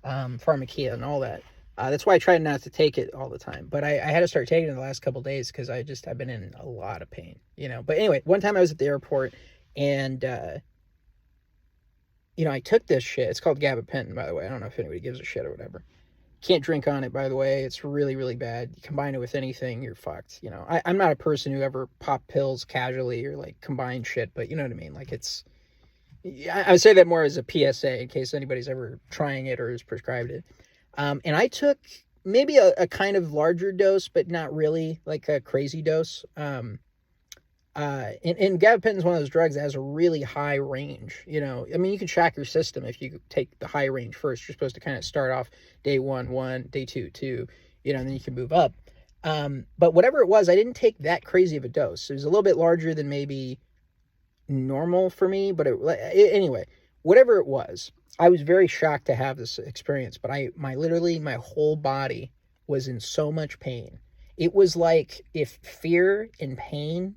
Pharmacia and all that. That's why I try not to take it all the time. But I had to start taking it the last couple of days, because I've been in a lot of pain, But anyway, one time I was at the airport, and, I took this shit. It's called gabapentin, by the way. I don't know if anybody gives a shit or whatever. Can't drink on it, by the way. It's really, really bad. You combine it with anything, you're fucked. You know, I'm not a person who ever pop pills casually or like combine shit, but you know what I mean? Like I would say that more as a PSA in case anybody's ever trying it or has prescribed it. And I took maybe a kind of larger dose, but not really like a crazy dose. And gabapentin is one of those drugs that has a really high range. You know, I mean, you can shock your system if you take the high range first. You're supposed to kind of start off day one, day two, you know, and then you can move up. But whatever it was, I didn't take that crazy of a dose. It was a little bit larger than maybe normal for me, but anyway, whatever it was, I was very shocked to have this experience. But literally my whole body was in so much pain. It was like if fear and pain,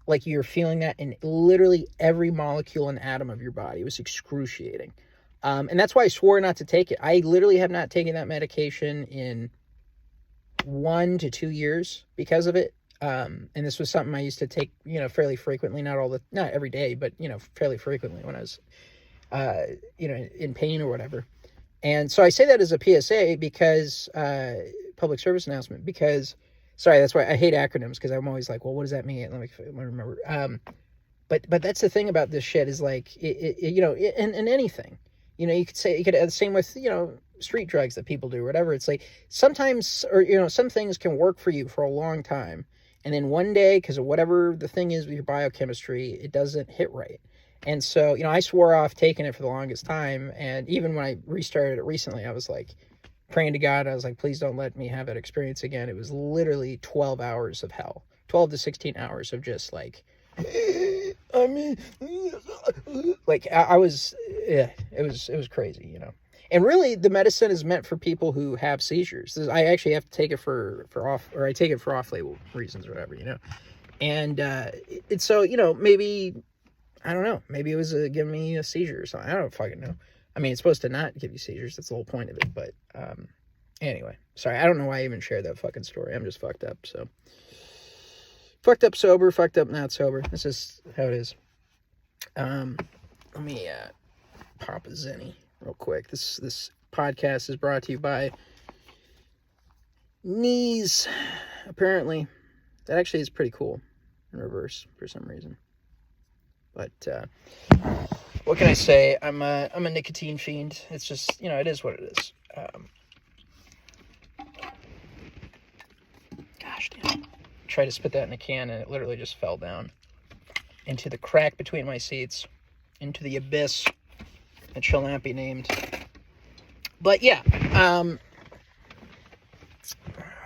like you're feeling that in literally every molecule and atom of your body. It was excruciating. And that's why I swore not to take it. I literally have not taken that medication in 1 to 2 years because of it. And this was something I used to take, you know, fairly frequently, not every day, but, you know, fairly frequently when I was, you know, in pain or whatever. And so I say that as a PSA because, public service announcement, because, sorry, that's why I hate acronyms, because I'm always like, well, what does that mean? Let me remember. But that's the thing about this shit is like, you know, in anything, you know, you could say, the same with, you know, street drugs that people do, or whatever. It's like sometimes, or, you know, some things can work for you for a long time. And then one day, because of whatever the thing is with your biochemistry, it doesn't hit right. And so, you know, I swore off taking it for the longest time. And even when I restarted it recently, I was like praying to God. I was like, please don't let me have that experience again. It was literally 12 hours of hell, 12 to 16 hours of just like, I mean, like I was, yeah, it was crazy, you know. And really, the medicine is meant for people who have seizures. I actually have to take it I take it for off-label reasons or whatever, you know. And it's so, you know, maybe, I don't know, maybe it was giving me a seizure or something. I don't fucking know. I mean, it's supposed to not give you seizures. That's the whole point of it. But anyway, sorry, I don't know why I even shared that fucking story. I'm just fucked up. So fucked up sober, fucked up not sober. This is how it is. Let me pop a Zenny real quick. This podcast is brought to you by Knees. Apparently, that actually is pretty cool in reverse for some reason. But what can I say? I'm a nicotine fiend. It's just, you know, it is what it is. Gosh damn. I tried to spit that in a can and it literally just fell down into the crack between my seats, into the abyss that shall not be named. But yeah,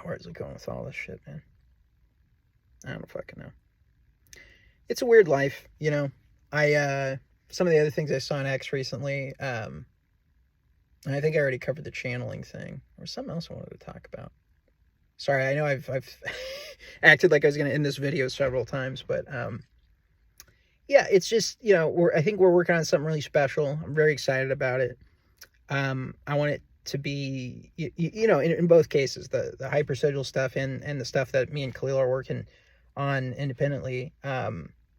where is it going with all this shit, man? I don't fucking know. It's a weird life, you know. Some of the other things I saw on X recently, and I think I already covered the channeling thing, or something else I wanted to talk about. Sorry, I know I've acted like I was going to end this video several times, but yeah, it's just, you know, I think we're working on something really special. I'm very excited about it. I want it to be, you know, in both cases, the HYPER SIGIL stuff and the stuff that me and Kahlil are working on independently.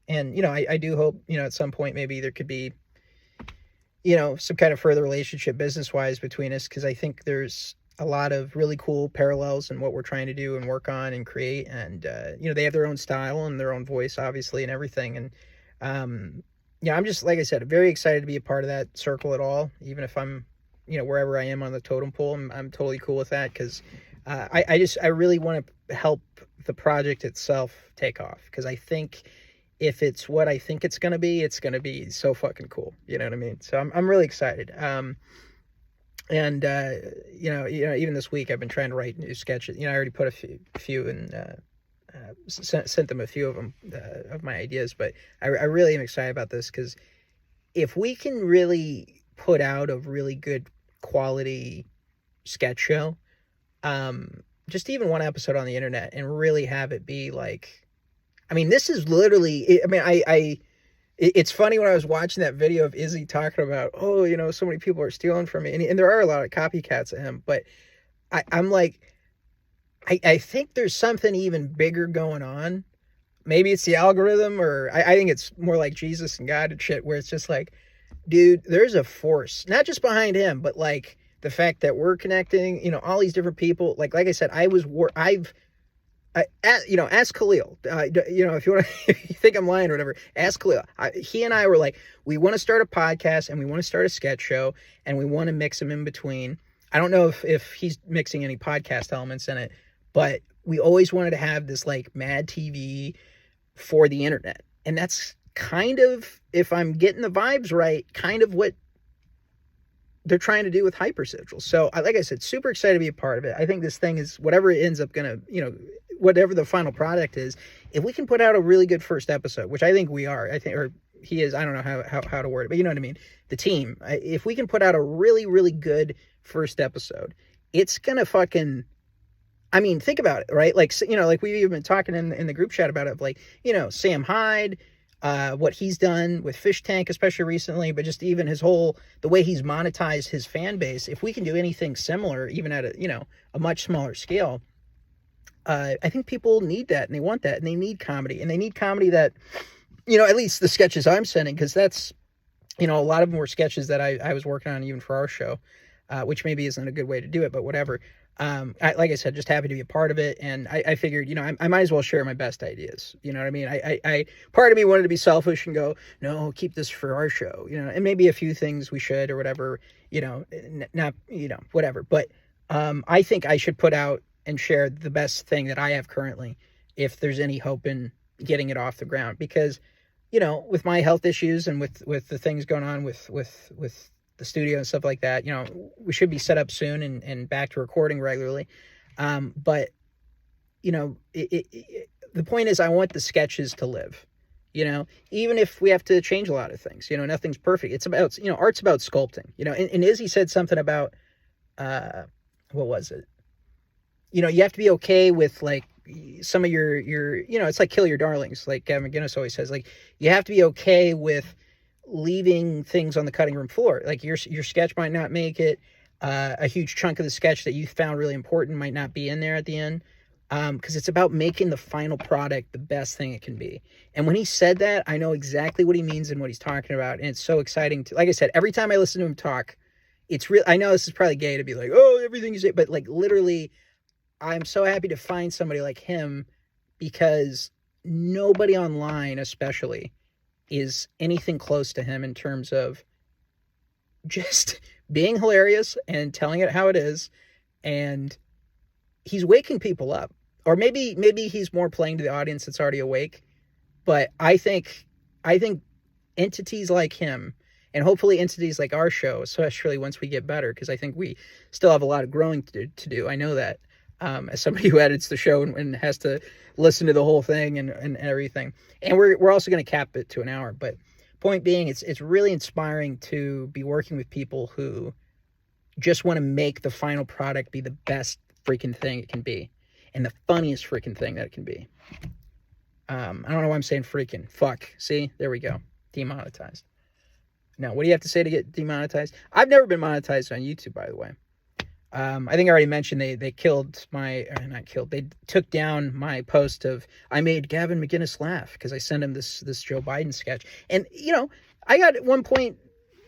And, you know, I do hope, you know, at some point maybe there could be, you know, some kind of further relationship business-wise between us, because I think there's a lot of really cool parallels in what we're trying to do and work on and create. And, you know, they have their own style and their own voice, obviously, and everything. And, yeah, I'm just, like I said, very excited to be a part of that circle at all, even if I'm, you know, wherever I am on the totem pole. I'm totally cool with that, because I really want to help the project itself take off, because I think if it's what I think it's going to be so fucking cool. You know what I mean? So I'm really excited. And, you know, even this week I've been trying to write new sketches. You know, I already put a few and sent them a few of them, of my ideas, but I really am excited about this, because if we can really put out a really good quality sketch show, just even one episode on the internet, and really have it be like, I mean, this is literally, I mean, it's funny when I was watching that video of Izzy talking about, oh, you know, so many people are stealing from me. And there are a lot of copycats of him, but I'm like, I think there's something even bigger going on. Maybe it's the algorithm, or I think it's more like Jesus and God and shit, where it's just like, dude, there's a force, not just behind him, but like the fact that we're connecting, you know, all these different people. Like I said, ask Kahlil. You know, if you want to, if you think I'm lying or whatever, ask Kahlil. He and I were like, we want to start a podcast and we want to start a sketch show and we want to mix them in between. I don't know if he's mixing any podcast elements in it, but we always wanted to have this like Mad TV for the internet. And that's kind of, if I'm getting the vibes right, kind of what they're trying to do with HYPER SIGIL. So like I said, super excited to be a part of it. I think this thing is, whatever it ends up going to, you know, whatever the final product is, if we can put out a really good first episode, which I think we are, I think, or he is, I don't know how to word it, but you know what I mean? The team, if we can put out a really, really good first episode, it's going to fucking, I mean, think about it, right? Like, you know, like we've even been talking in the group chat about it, like, you know, Sam Hyde, what he's done with Fish Tank, especially recently, but just even the way he's monetized his fan base. If we can do anything similar, even at a much smaller scale, I think people need that and they want that and they need comedy, and they need comedy that, you know, at least the sketches I'm sending, because that's, you know, a lot of them were sketches that I was working on even for our show, which maybe isn't a good way to do it, but whatever. Like I said, just happy to be a part of it. And I figured, you know, I might as well share my best ideas. You know what I mean? I part of me wanted to be selfish and go, no, keep this for our show, you know, and maybe a few things we should or whatever, you know, not, you know, whatever. But, I think I should put out and share the best thing that I have currently, if there's any hope in getting it off the ground, because, you know, with my health issues and with the things going on with the studio and stuff like that, you know, we should be set up soon and back to recording regularly. But, you know, the point is I want the sketches to live, you know, even if we have to change a lot of things, you know, nothing's perfect. It's about, you know, art's about sculpting, you know, and Izzy said something about, what was it? You know, you have to be okay with like some of your, you know, it's like kill your darlings. Like Gavin McGinnis always says, like, you have to be okay with leaving things on the cutting room floor. Like your sketch might not make it. A huge chunk of the sketch that you found really important might not be in there at the end. Because it's about making the final product the best thing it can be. And when he said that, I know exactly what he means and what he's talking about. And it's so exciting to, like I said, every time I listen to him talk, it's real. I know this is probably gay to be like, oh, everything you say, but like literally, I'm so happy to find somebody like him, because nobody online, especially, is anything close to him in terms of just being hilarious and telling it how it is. And he's waking people up, or maybe he's more playing to the audience that's already awake. But I think entities like him, and hopefully entities like our show, especially once we get better, because I think we still have a lot of growing to do. I know that, as somebody who edits the show and has to listen to the whole thing and everything. And we're also going to cap it to an hour. But point being, it's really inspiring to be working with people who just want to make the final product be the best freaking thing it can be, and the funniest freaking thing that it can be. I don't know why I'm saying freaking. Fuck. See? There we go. Demonetized. Now, what do you have to say to get demonetized? I've never been monetized on YouTube, by the way. I think I already mentioned they killed not killed, they took down my post of, I made Gavin McGinnis laugh because I sent him this Joe Biden sketch. And, you know, I got at one point,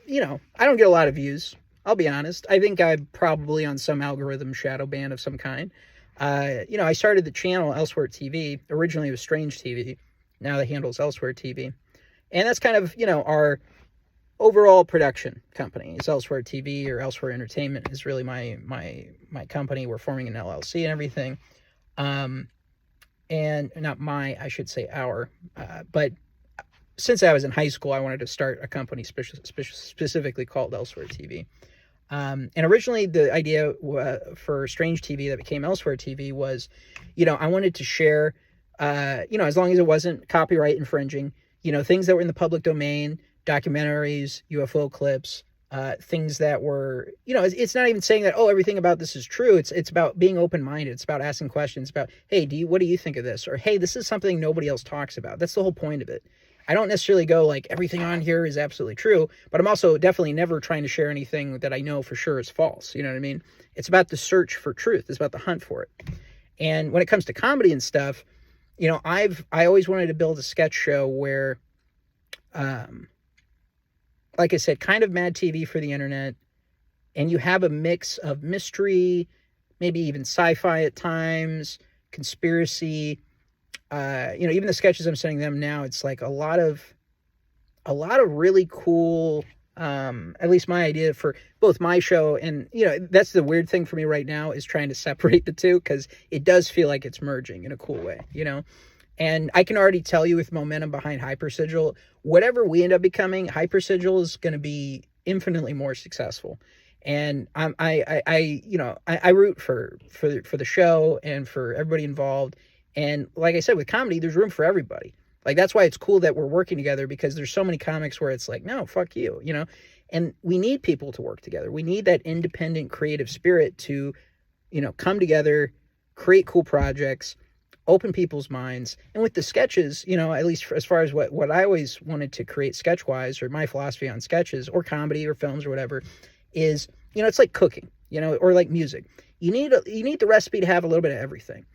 you know, I don't get a lot of views. I'll be honest. I think I'm probably on some algorithm shadow ban of some kind. You know, I started the channel Elsewhere TV. Originally it was Strange TV. Now the handle's Elsewhere TV. And that's kind of, you know, our overall production company. Is Elsewhere TV, or Elsewhere Entertainment is really my company. We're forming an LLC and everything. And not my, I should say our, but since I was in high school, I wanted to start a company specifically called Elsewhere TV. And originally the idea for Strange TV that became Elsewhere TV was, you know, I wanted to share, you know, as long as it wasn't copyright infringing, you know, things that were in the public domain, documentaries, UFO clips, things that were, you know, it's not even saying that, oh, everything about this is true. It's about being open-minded. It's about asking questions about, hey, what do you think of this? Or, hey, this is something nobody else talks about. That's the whole point of it. I don't necessarily go like everything on here is absolutely true, but I'm also definitely never trying to share anything that I know for sure is false. You know what I mean? It's about the search for truth. It's about the hunt for it. And when it comes to comedy and stuff, you know, I always wanted to build a sketch show where, like I said, kind of Mad TV for the internet, and you have a mix of mystery, maybe even sci-fi at times, conspiracy. Even the sketches I'm sending them now, it's like a lot of really cool, at least my idea for both my show and, that's the weird thing for me right now is trying to separate the two, because it does feel like it's merging in a cool way, And I can already tell you with momentum behind HYPER SIGIL, whatever we end up becoming, HYPER SIGIL is going to be infinitely more successful. And I root for the show and for everybody involved. And like I said, with comedy, there's room for everybody. Like, that's why it's cool that we're working together, because there's so many comics where it's like, no, fuck you, and we need people to work together. We need that independent creative spirit to, come together, create cool projects, open people's minds. And with the sketches, at least as far as what I always wanted to create sketch wise, or my philosophy on sketches or comedy or films or whatever is, it's like cooking, or like music. You need the recipe to have a little bit of everything.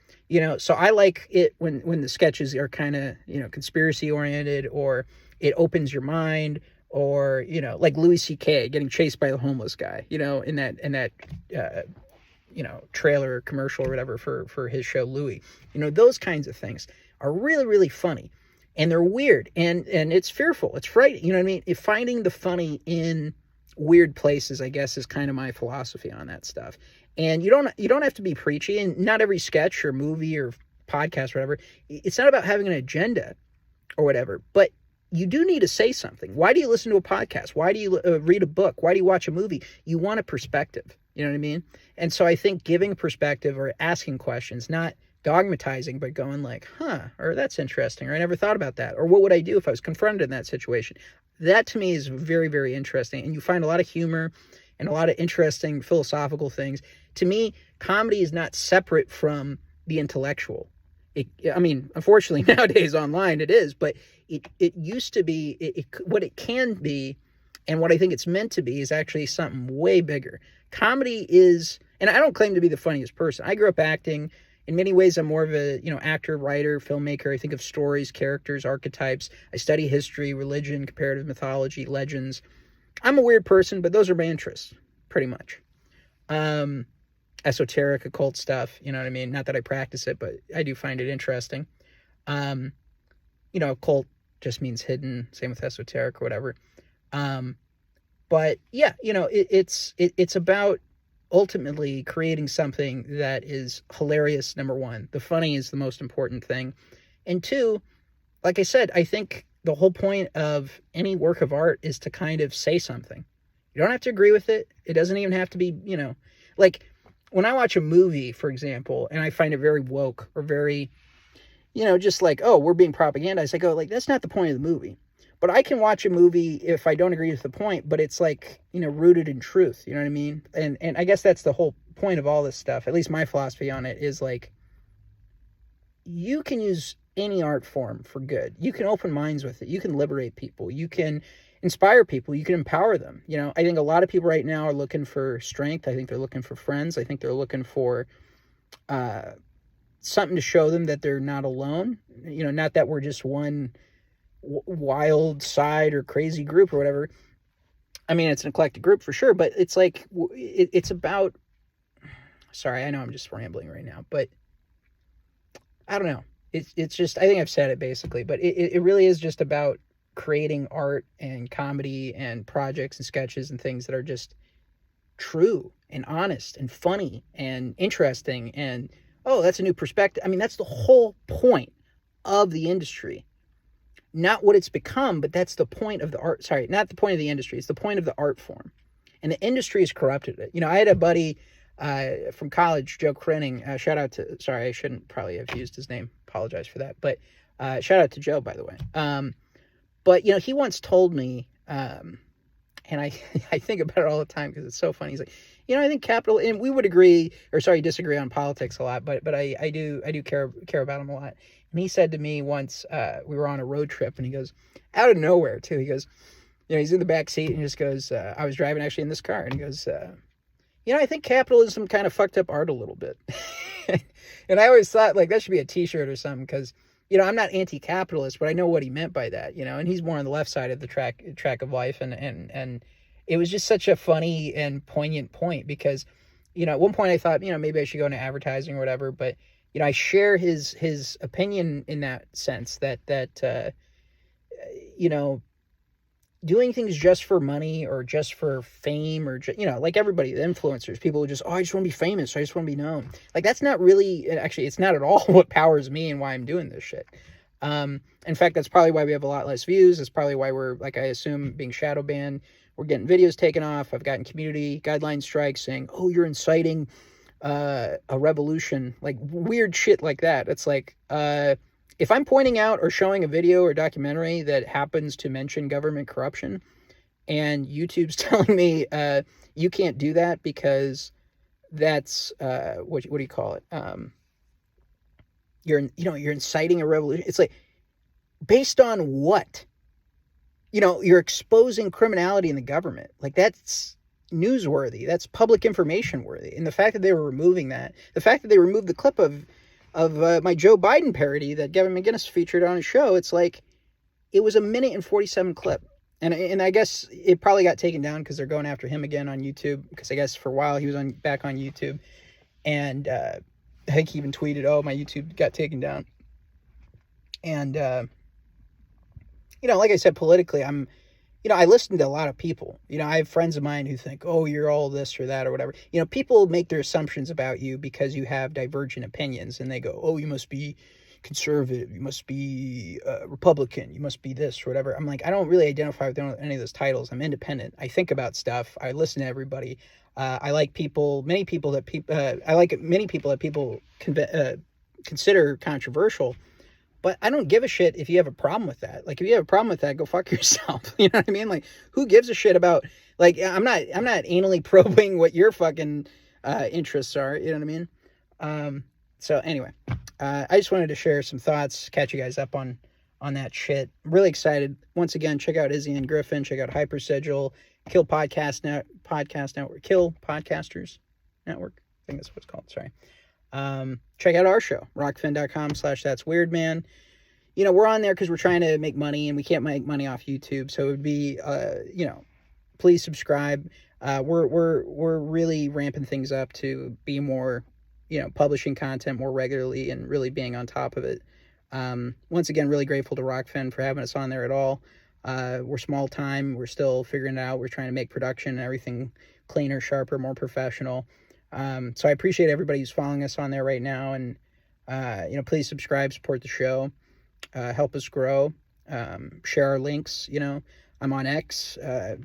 So I like it when the sketches are kind of, conspiracy oriented, or it opens your mind, or, like Louis C.K. getting chased by the homeless guy, in that trailer commercial or whatever for his show, Louis. Those kinds of things are really, really funny, and they're weird, and it's fearful. It's frightening. You know what I mean? If finding the funny in weird places, I guess, is kind of my philosophy on that stuff. And you don't have to be preachy, and not every sketch or movie or podcast or whatever, it's not about having an agenda or whatever, but you do need to say something. Why do you listen to a podcast? Why do you read a book? Why do you watch a movie? You want a perspective. You know what I mean? And so I think giving perspective or asking questions, not dogmatizing, but going like, or that's interesting, or I never thought about that, or what would I do if I was confronted in that situation? That to me is very, very interesting. And you find a lot of humor and a lot of interesting philosophical things. To me, comedy is not separate from the intellectual. Unfortunately, nowadays online it is, but it used to be, what it can be, and what I think it's meant to be, is actually something way bigger. Comedy is, and I don't claim to be the funniest person. I grew up acting. In many ways, I'm more of a, actor, writer, filmmaker. I think of stories, characters, archetypes. I study history, religion, comparative mythology, legends. I'm a weird person, but those are my interests, pretty much. Esoteric, occult stuff, you know what I mean? Not that I practice it, but I do find it interesting. Occult just means hidden, same with esoteric or whatever. But yeah, it's about ultimately creating something that is hilarious, number one. The funny is the most important thing. And two, like I said, I think the whole point of any work of art is to kind of say something. You don't have to agree with it. It doesn't even have to be, like when I watch a movie, for example, and I find it very woke or very, just like, oh, we're being propagandized. I go like, that's not the point of the movie. But I can watch a movie if I don't agree with the point, but it's like, rooted in truth. You know what I mean? And I guess that's the whole point of all this stuff. At least my philosophy on it is like, you can use any art form for good. You can open minds with it. You can liberate people. You can inspire people. You can empower them. I think a lot of people right now are looking for strength. I think they're looking for friends. I think they're looking for something to show them that they're not alone. Not that we're just one wild side or crazy group or whatever. I mean, it's an eclectic group for sure, but it's like, it's about, sorry, I know I'm just rambling right now, but I don't know. It's just, I think I've said it basically, but it really is just about creating art and comedy and projects and sketches and things that are just true and honest and funny and interesting. And, oh, that's a new perspective. I mean, that's the whole point of the industry. Not what it's become, but that's the point of the art. Sorry, not the point of the industry. It's the point of the art form. And the industry has corrupted it. I had a buddy from college, Joe Crenning. Shout out to, sorry, I shouldn't probably have used his name. Apologize for that. But shout out to Joe, by the way. But, he once told me, and I think about it all the time because it's so funny. He's like, I think capital, and we would disagree on politics a lot, but I do care about him a lot. And he said to me once, we were on a road trip, and he goes, out of nowhere too, he goes, he's in the back seat, and he just goes, I was driving actually in this car, and he goes, I think capitalism kind of fucked up art a little bit. And I always thought like that should be a t-shirt or something, because I'm not anti-capitalist, but I know what he meant by that, and he's more on the left side of the track of life, and it was just such a funny and poignant point because, at one point I thought, maybe I should go into advertising or whatever, but, I share his opinion in that sense that doing things just for money or just for fame or, like everybody, the influencers, people who just, I just want to be famous. I just want to be known. Like, that's not really, actually, it's not at all what powers me and why I'm doing this shit. In fact, that's probably why we have a lot less views. That's probably why we're, like, I assume, being shadow banned. We're getting videos taken off. I've gotten community guideline strikes saying, oh, you're inciting a revolution, like weird shit like that. It's like, if I'm pointing out or showing a video or documentary that happens to mention government corruption and YouTube's telling me, you can't do that because that's, what do you call it? You're inciting a revolution. It's like, based on what? You're exposing criminality in the government. Like, that's newsworthy. That's public information worthy. And the fact that they were removing that, the fact that they removed the clip of my Joe Biden parody that Gavin McGinnis featured on his show, it's like, it was a 1:47 clip. And I guess it probably got taken down because they're going after him again on YouTube, because I guess for a while he was back on YouTube. And I think he even tweeted, oh, my YouTube got taken down. And, like I said, politically, I listen to a lot of people. I have friends of mine who think, oh, you're all this or that or whatever. People make their assumptions about you because you have divergent opinions, and they go, oh, you must be conservative, you must be Republican, you must be this or whatever. I'm like, I don't really identify with any of those titles. I'm independent. I think about stuff. I listen to everybody. I like many people that people consider controversial. But I don't give a shit if you have a problem with that. Like, if you have a problem with that, go fuck yourself. You know what I mean? Like, who gives a shit about, like, I'm not anally probing what your fucking interests are. You know what I mean? So anyway, I just wanted to share some thoughts, catch you guys up on that shit. I'm really excited. Once again, check out Izzy N Griffin, check out HYPER SIGIL, Kill Podcast Network, Kill Podcasters Network. I think that's what it's called. Sorry. Check out our show, rockfin.com/that'sweirdman. We're on there because we're trying to make money and we can't make money off YouTube. So it would be, please subscribe. We're really ramping things up to be more, publishing content more regularly and really being on top of it. Once again, really grateful to Rockfin for having us on there at all. We're small time. We're still figuring it out. We're trying to make production and everything cleaner, sharper, more professional. So I appreciate everybody who's following us on there right now, and, please subscribe, support the show, help us grow, share our links. I'm on X,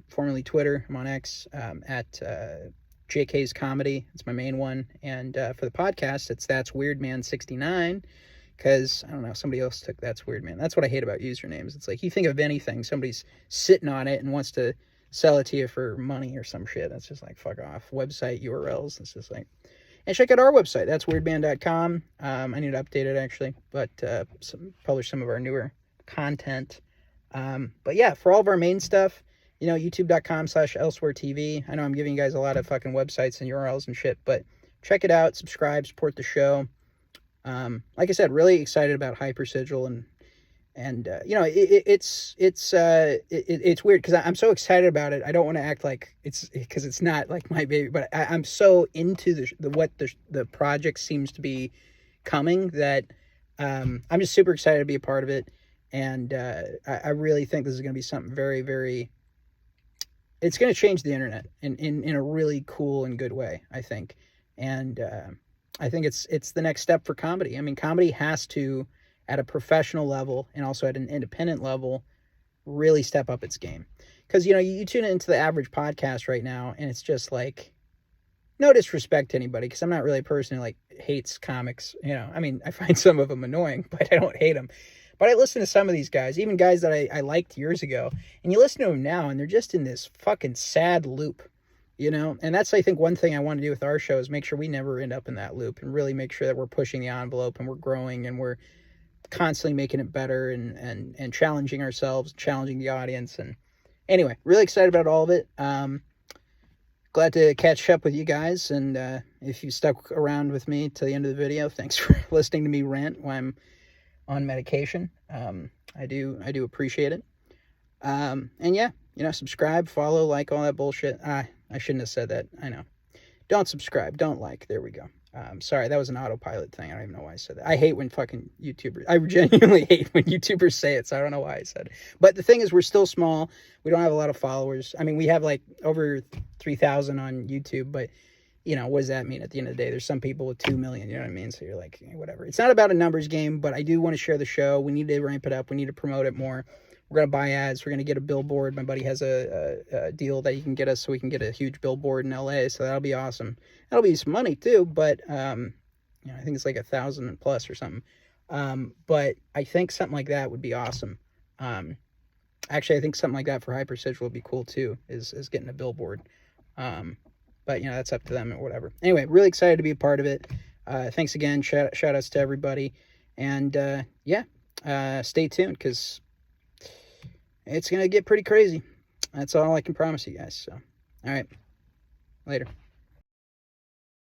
formerly Twitter. I'm on X, at, JK's Comedy. It's my main one. And, for the podcast, it's That's Weird Man 69, because I don't know, somebody else took That's Weird Man. That's what I hate about usernames. It's like, you think of anything, somebody's sitting on it and wants to sell it to you for money or some shit. That's just like, fuck off. Website URLs. It's just like, and check out our website. That's weirdman.com. I need to update it actually, but publish some of our newer content. But yeah, for all of our main stuff, youtube.com/elsewhere.tv. I know I'm giving you guys a lot of fucking websites and URLs and shit, but check it out, subscribe, support the show. Like I said, really excited about HYPER SIGIL, and it's weird because I'm so excited about it. I don't want to act like it's because it's not like my baby, but I'm so into what the project seems to be coming that I'm just super excited to be a part of it. And I really think this is going to be something very, very, it's going to change the internet in a really cool and good way, I think. And I think it's the next step for comedy. I mean, comedy has to, at a professional level and also at an independent level, really step up its game. Because, you tune into the average podcast right now, and it's just like, no disrespect to anybody, because I'm not really a person who, like, hates comics. I mean, I find some of them annoying, but I don't hate them. But I listen to some of these guys, even guys that I liked years ago, and you listen to them now, and they're just in this fucking sad loop, And that's, I think, one thing I want to do with our show is make sure we never end up in that loop, and really make sure that we're pushing the envelope and we're growing and we're constantly making it better and challenging ourselves, challenging the audience. And anyway, really excited about all of it. Glad to catch up with you guys. And if you stuck around with me to the end of the video, thanks for listening to me rant while I'm on medication. I do appreciate it. And yeah, you know, subscribe, follow, like, all that bullshit. I shouldn't have said that. I know. Don't subscribe. Don't like. There we go. Sorry, that was an autopilot thing. I don't even know why I said that. I hate when fucking YouTubers... I genuinely hate when YouTubers say it, so I don't know why I said it. But the thing is, we're still small. We don't have a lot of followers. I mean, we have, like, over 3,000 on YouTube, but, you know, what does that mean at the end of the day? There's some people with 2 million, you know what I mean? So you're like, whatever. It's not about a numbers game, but I do want to share the show. We need to ramp it up. We need to promote it more. We're going to buy ads. We're going to get a billboard. My buddy has a deal that he can get us so we can get a huge billboard in LA. So that'll be awesome. That'll be some money too, but you know, I think it's like 1,000 plus or something. But I think something like that would be awesome. Actually, I think something like that for HYPER SIGIL would be cool too, is getting a billboard. But you know, that's up to them or whatever. Anyway, really excited to be a part of it. Thanks again. Shout outs to everybody. And yeah, stay tuned because it's going to get pretty crazy. That's all I can promise you guys. So, all right. Later.